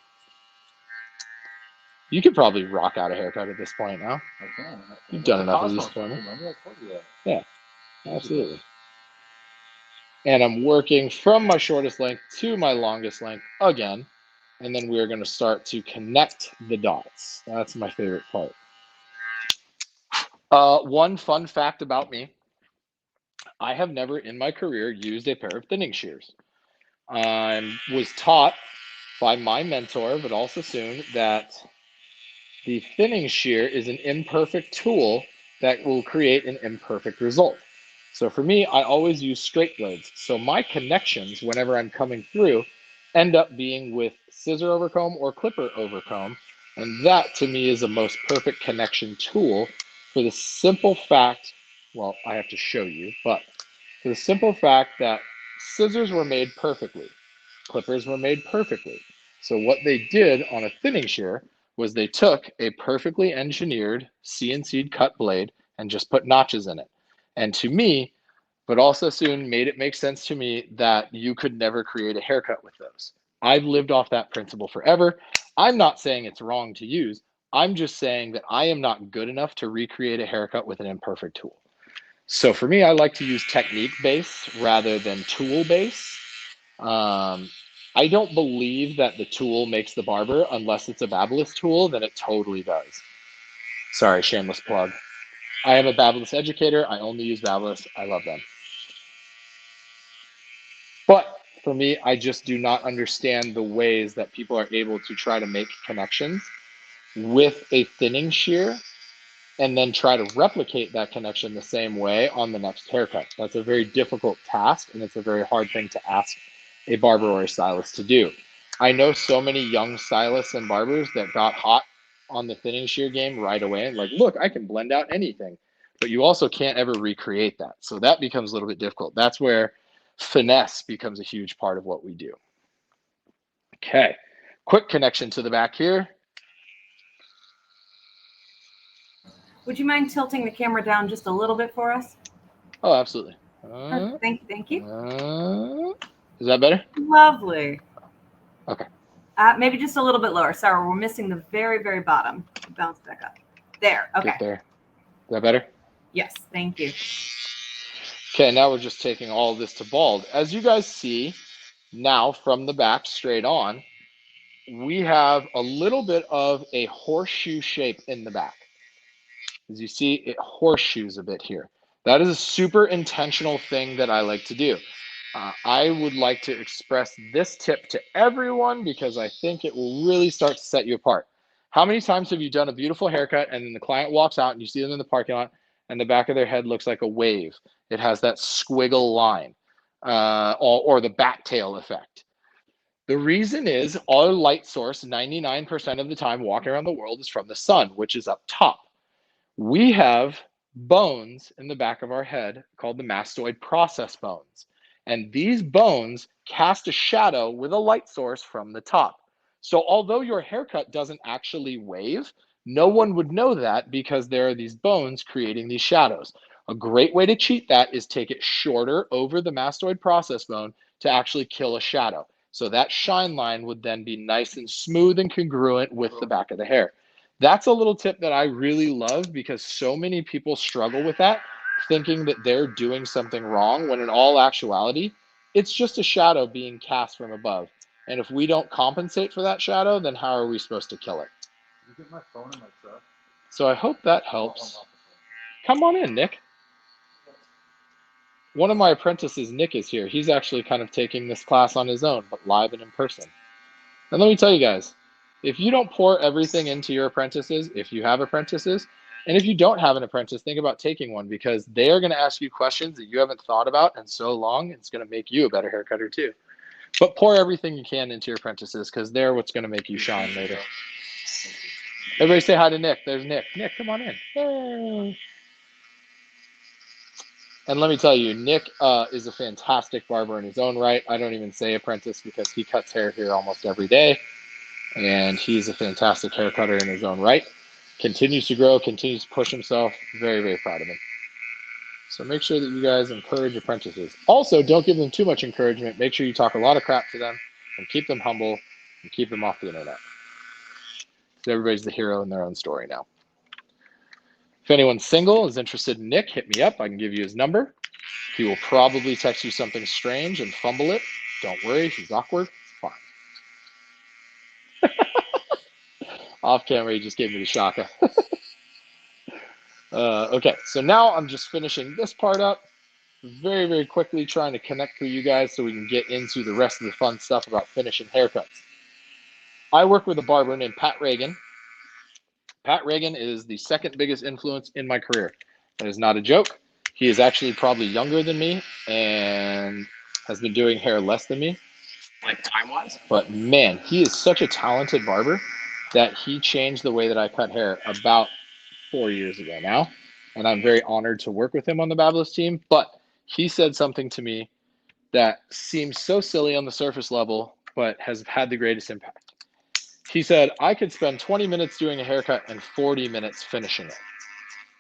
You could probably rock out a haircut at this point now. I can. You've done enough of these for me. Remember, I told you that. Yeah, absolutely. And I'm working from my shortest length to my longest length again. And then we're going to start to connect the dots. That's my favorite part. One fun fact about me, I have never in my career used a pair of thinning shears. I was taught by my mentor, but also soon, that the thinning shear is an imperfect tool that will create an imperfect result. So for me, I always use straight blades. So my connections, whenever I'm coming through, end up being with scissor overcomb or clipper overcomb. And that to me is the most perfect connection tool for the simple fact, well, I have to show you, but for the simple fact that scissors were made perfectly, clippers were made perfectly. So what they did on a thinning shear was they took a perfectly engineered CNC'd cut blade and just put notches in it. And to me, but also soon made it make sense to me that you could never create a haircut with those. I've lived off that principle forever. I'm not saying it's wrong to use. I'm just saying that I am not good enough to recreate a haircut with an imperfect tool. So for me, I like to use technique based rather than tool based. I don't believe that the tool makes the barber unless it's a Babyliss tool, then it totally does. Sorry, shameless plug. I am a Babyliss educator. I only use Babyliss. I love them. But for me, I just do not understand the ways that people are able to try to make connections with a thinning shear and then try to replicate that connection the same way on the next haircut. That's a very difficult task, and it's a very hard thing to ask a barber or a stylist to do. I know so many young stylists and barbers that got hot on the thinning shear game right away and like, look, I can blend out anything. But you also can't ever recreate that. So that becomes a little bit difficult. That's where finesse becomes a huge part of what we do. Okay, quick connection to the back here. Would you mind tilting the camera down just a little bit for us? Oh, absolutely. Thank you. Is that better? Lovely. Okay. Maybe just a little bit lower. Sorry, we're missing the very, very bottom. Bounce back up. There. Okay. Get there. Is that better? Yes. Thank you. Okay, now we're just taking all this to bald. As you guys see now from the back straight on, we have a little bit of a horseshoe shape in the back. As you see, it horseshoes a bit here. That is a super intentional thing that I like to do. I would like to express this tip to everyone because I think it will really start to set you apart. How many times have you done a beautiful haircut and then the client walks out and you see them in the parking lot and the back of their head looks like a wave? It has that squiggle line or the bat tail effect. The reason is our light source 99% of the time walking around the world is from the sun, which is up top. We have bones in the back of our head called the mastoid process bones. And these bones cast a shadow with a light source from the top. So although your haircut doesn't actually wave, no one would know that because there are these bones creating these shadows. A great way to cheat that is take it shorter over the mastoid process bone to actually kill a shadow. So that shine line would then be nice and smooth and congruent with the back of the hair. That's a little tip that I really love because so many people struggle with that, thinking that they're doing something wrong when in all actuality, it's just a shadow being cast from above. And if we don't compensate for that shadow, then how are we supposed to kill it? You get my phone in my truck? So I hope that helps. Come on in, Nick. One of my apprentices, Nick, is here. He's actually kind of taking this class on his own, but live and in person. And let me tell you guys, if you don't pour everything into your apprentices, if you have apprentices, and if you don't have an apprentice, think about taking one because they are going to ask you questions that you haven't thought about in so long. It's going to make you a better haircutter too. But pour everything you can into your apprentices because they're what's going to make you shine later. Everybody say hi to Nick. There's Nick. Nick, come on in. Hey. And let me tell you, Nick is a fantastic barber in his own right. I don't even say apprentice because he cuts hair here almost every day. And he's a fantastic hair cutter in his own right. Continues to grow, continues to push himself. Very, very proud of him. So make sure that you guys encourage apprentices. Also, don't give them too much encouragement. Make sure you talk a lot of crap to them and keep them humble and keep them off the internet. So everybody's the hero in their own story now. If anyone's single, is interested in Nick, hit me up. I can give you his number. He will probably text you something strange and fumble it. Don't worry, he's awkward. Fine. Off camera, he just gave me the shaka. Okay, so now I'm just finishing this part up. Very, very quickly trying to connect with you guys so we can get into the rest of the fun stuff about finishing haircuts. I work with a barber named Pat Reagan. Pat Reagan is the second biggest influence in my career. That is not a joke. He is actually probably younger than me and has been doing hair less than me, like time-wise. But man, he is such a talented barber that he changed the way that I cut hair about 4 years ago now. And I'm very honored to work with him on the Babyless team. But he said something to me that seems so silly on the surface level, but has had the greatest impact. He said, I could spend 20 minutes doing a haircut and 40 minutes finishing it.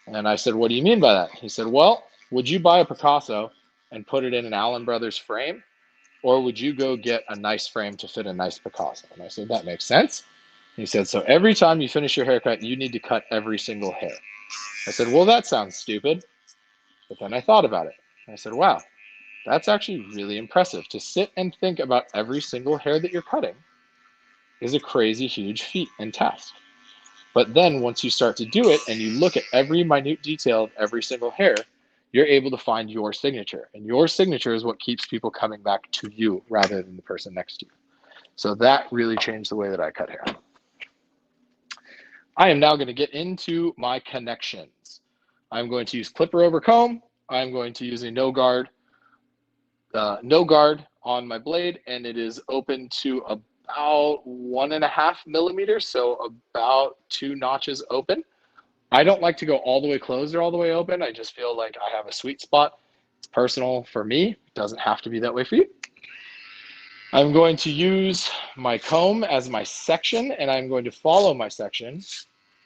And I said, what do you mean by that? He said, well, would you buy a Picasso and put it in an Allen Brothers frame? Or would you go get a nice frame to fit a nice Picasso? And I said, that makes sense. He said, so every time you finish your haircut, you need to cut every single hair. I said, well, that sounds stupid. But then I thought about it. I said, wow, that's actually really impressive. To sit and think about every single hair that you're cutting is a crazy huge feat and task. But then once you start to do it and you look at every minute detail of every single hair, you're able to find your signature. And your signature is what keeps people coming back to you rather than the person next to you. So that really changed the way that I cut hair. I am now going to get into my connections. I'm going to use clipper over comb. I'm going to use a no guard on my blade, and it is open to about 1.5 millimeters, so about 2 notches open. I don't like to go all the way closed or all the way open. I just feel like I have a sweet spot. It's personal for me. It doesn't have to be that way for you. I'm going to use my comb as my section, and I'm going to follow my section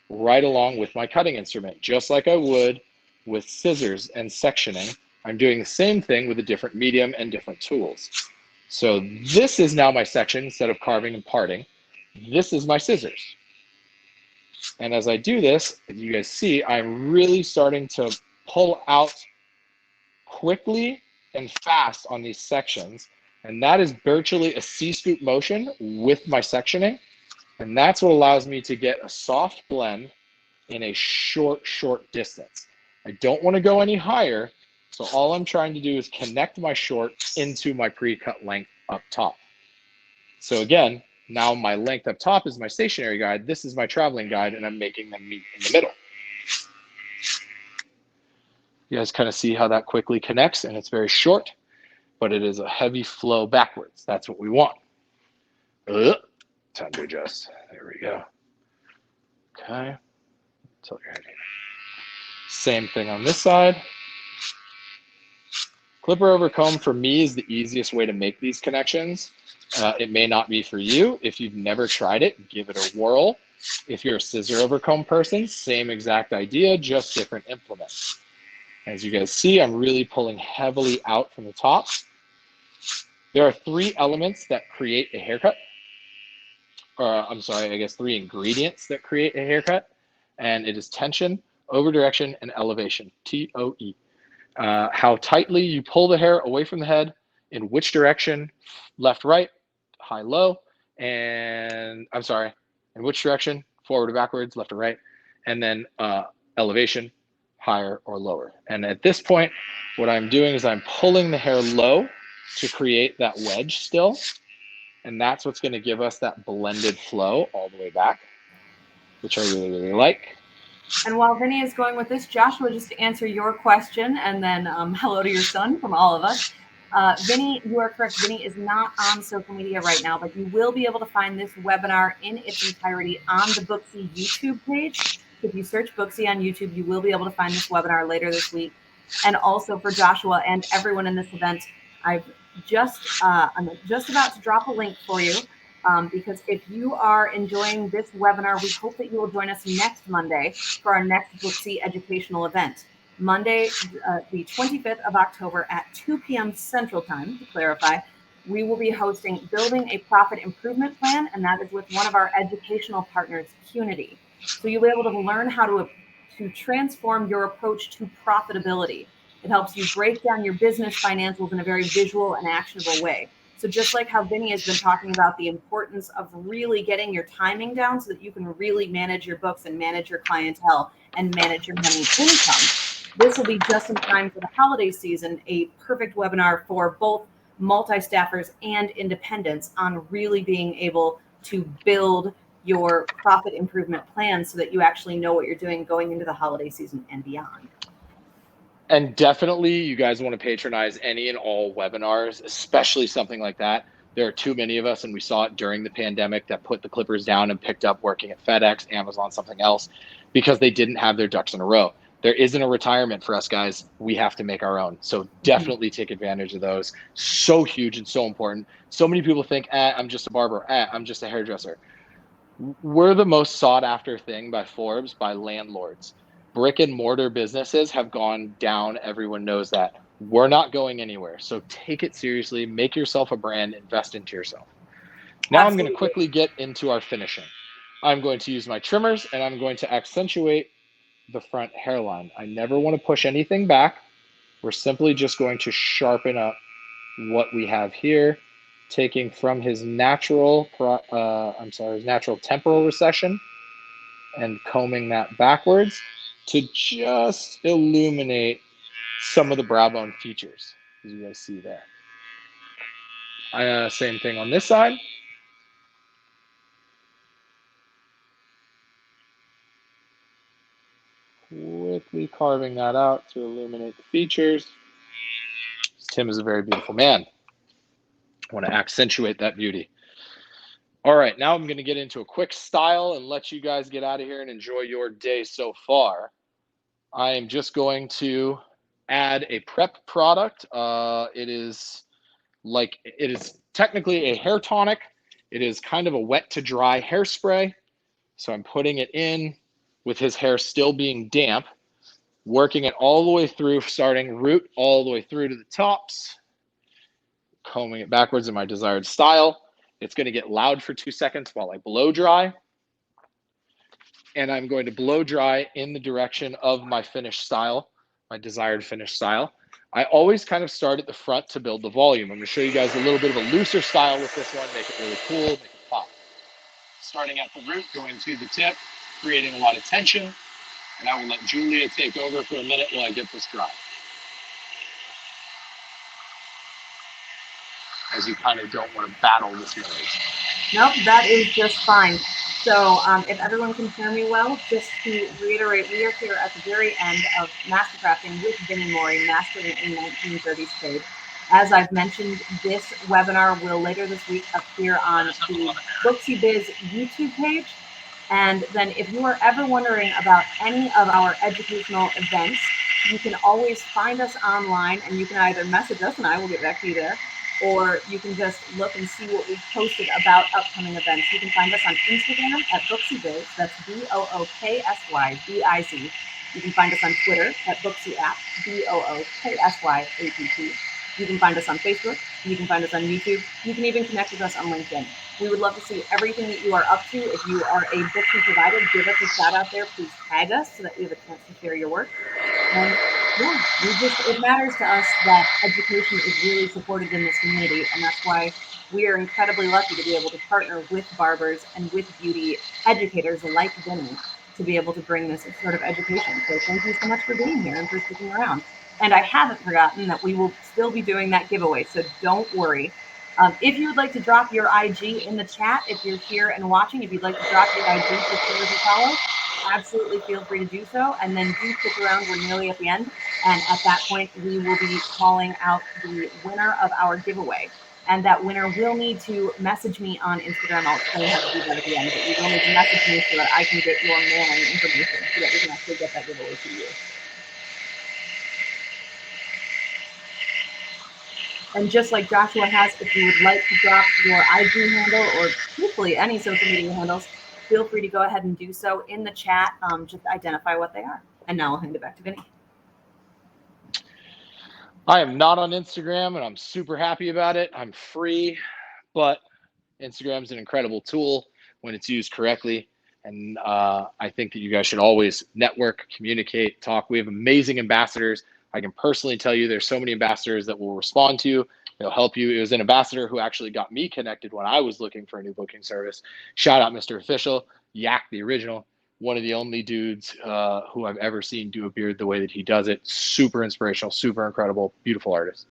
right along with my cutting instrument, just like I would with scissors and sectioning. I'm doing the same thing with a different medium and different tools. So this is now my section instead of carving and parting. This is my scissors. And as I do this, as you guys see, I'm really starting to pull out quickly and fast on these sections. And that is virtually a C-scoop motion with my sectioning. And that's what allows me to get a soft blend in a short distance. I don't want to go any higher So all I'm trying to do is connect my short into my pre-cut length up top. So again, now my length up top is my stationary guide. This is my traveling guide, and I'm making them meet in the middle. You guys kind of see how that quickly connects, and it's very short, but it is a heavy flow backwards. That's what we want. Time to adjust. There we go. Okay. Tilt your head here. Same thing on this side. Clipper over comb for me is the easiest way to make these connections. It may not be for you. If you've never tried it, give it a whirl. If you're a scissor over comb person, same exact idea, just different implements. As you guys see, I'm really pulling heavily out from the top. There are 3 elements that create a haircut. I'm sorry, I guess 3 ingredients that create a haircut. And it is tension, over direction, and elevation, TOE. How tightly you pull the hair away from the head, in which direction, left, right, high, low, and I'm sorry, in which direction, forward or backwards, left or right, and then elevation, higher or lower. And at this point, what I'm doing is I'm pulling the hair low to create that wedge still, and that's what's going to give us that blended flow all the way back, which I really, really like. And while Vinny is going with this, Joshua, just to answer your question, and then hello to your son from all of us. Vinny, you are correct. Vinny is not on social media right now, but you will be able to find this webinar in its entirety on the Booksy YouTube page. If you search Booksy on YouTube, you will be able to find this webinar later this week. And also for Joshua and everyone in this event, I'm just about to drop a link for you. Because if you are enjoying this webinar, we hope that you will join us next Monday for our next Booksy educational event. Monday, the 25th of October at 2 p.m. Central Time, to clarify, we will be hosting Building a Profit Improvement Plan, and that is with one of our educational partners, Qnity. So you'll be able to learn how to transform your approach to profitability. It helps you break down your business financials in a very visual and actionable way. So just like how Vinny has been talking about the importance of really getting your timing down so that you can really manage your books and manage your clientele and manage your money income, this will be just in time for the holiday season, a perfect webinar for both multi-staffers and independents on really being able to build your profit improvement plan so that you actually know what you're doing going into the holiday season and beyond. And definitely you guys want to patronize any and all webinars, especially something like that. There are too many of us, and we saw it during the pandemic, that put the clippers down and picked up working at FedEx, Amazon, something else, because they didn't have their ducks in a row. There isn't a retirement for us guys. We have to make our own. So definitely take advantage of those. So huge and so important. So many people think, I'm just a barber. I'm just a hairdresser. We're the most sought after thing by Forbes, by landlords. Brick and mortar businesses have gone down. Everyone knows that. We're not going anywhere. So take it seriously, make yourself a brand, invest into yourself. Now I'm going to quickly get into our finishing. I'm going to use my trimmers and I'm going to accentuate the front hairline. I never want to push anything back. We're simply just going to sharpen up what we have here, taking from his natural temporal recession and combing that backwards to just illuminate some of the brow bone features, as you guys see there. Same thing on this side. Quickly carving that out to illuminate the features. Tim is a very beautiful man. I want to accentuate that beauty. All right, now I'm going to get into a quick style and let you guys get out of here and enjoy your day so far. I am just going to add a prep product. It is technically a hair tonic. It is kind of a wet to dry hairspray. So I'm putting it in with his hair still being damp, working it all the way through, starting root all the way through to the tops, combing it backwards in my desired style. It's going to get loud for 2 seconds while I blow dry. And I'm going to blow dry in the direction of my finished style, my desired finished style. I always kind of start at the front to build the volume. I'm going to show you guys a little bit of a looser style with this one, make it really cool, make it pop. Starting at the root, going to the tip, creating a lot of tension. And I will let Julia take over for a minute while I get this dry. as you kind of don't want to battle this noise. Nope, that is just fine. So if everyone can hear me well, just to reiterate, we are here at the very end of Mastercrafting with Vinnie Morey, Mastering a 1930s Trade. As I've mentioned, this webinar will later this week appear on the Booksy Biz YouTube page. And then if you are ever wondering about any of our educational events, you can always find us online, and you can either message us and I will get back to you there, or you can just look and see what we've posted about upcoming events. You can find us on Instagram at BooksyBiz, that's BOOKSYBIZ. You can find us on Twitter at BooksyApp, BOOKSYAPP. You can find us on Facebook. You can find us on YouTube. You can even connect with us on LinkedIn. We would love to see everything that you are up to. If you are a Booksy provider, give us a shout out there. Please tag us so that we have a chance to share your work. And yeah, it matters to us that education is really supported in this community, and that's why we are incredibly lucky to be able to partner with barbers and with beauty educators like Vinnie to be able to bring this sort of education. So thank you so much for being here and for sticking around. And I haven't forgotten that we will still be doing that giveaway, so don't worry. If you would like to drop your IG in the chat, if you're here and watching, if you'd like to drop your IG for Shears or follow, absolutely feel free to do so. And then do stick around, we're nearly at the end. And at that point, we will be calling out the winner of our giveaway. And that winner will need to message me on Instagram. I'll explain how to do that at the end, but you will need to message me so that I can get your mailing information so that we can actually get that giveaway to you. And just like Joshua has, if you would like to drop your IG handle or hopefully any social media handles, feel free to go ahead and do so in the chat. Just identify what they are. And now I'll hand it back to Vinnie. I am not on Instagram, and I'm super happy about it. I'm free, but Instagram is an incredible tool when it's used correctly. And I think that you guys should always network, communicate, talk. We have amazing ambassadors. I can personally tell you there's so many ambassadors that will respond to you. They'll help you. It was an ambassador who actually got me connected when I was looking for a new booking service. Shout out Mr. Official, Yak the original, one of the only dudes who I've ever seen do a beard the way that he does it. Super inspirational, super incredible, beautiful artist.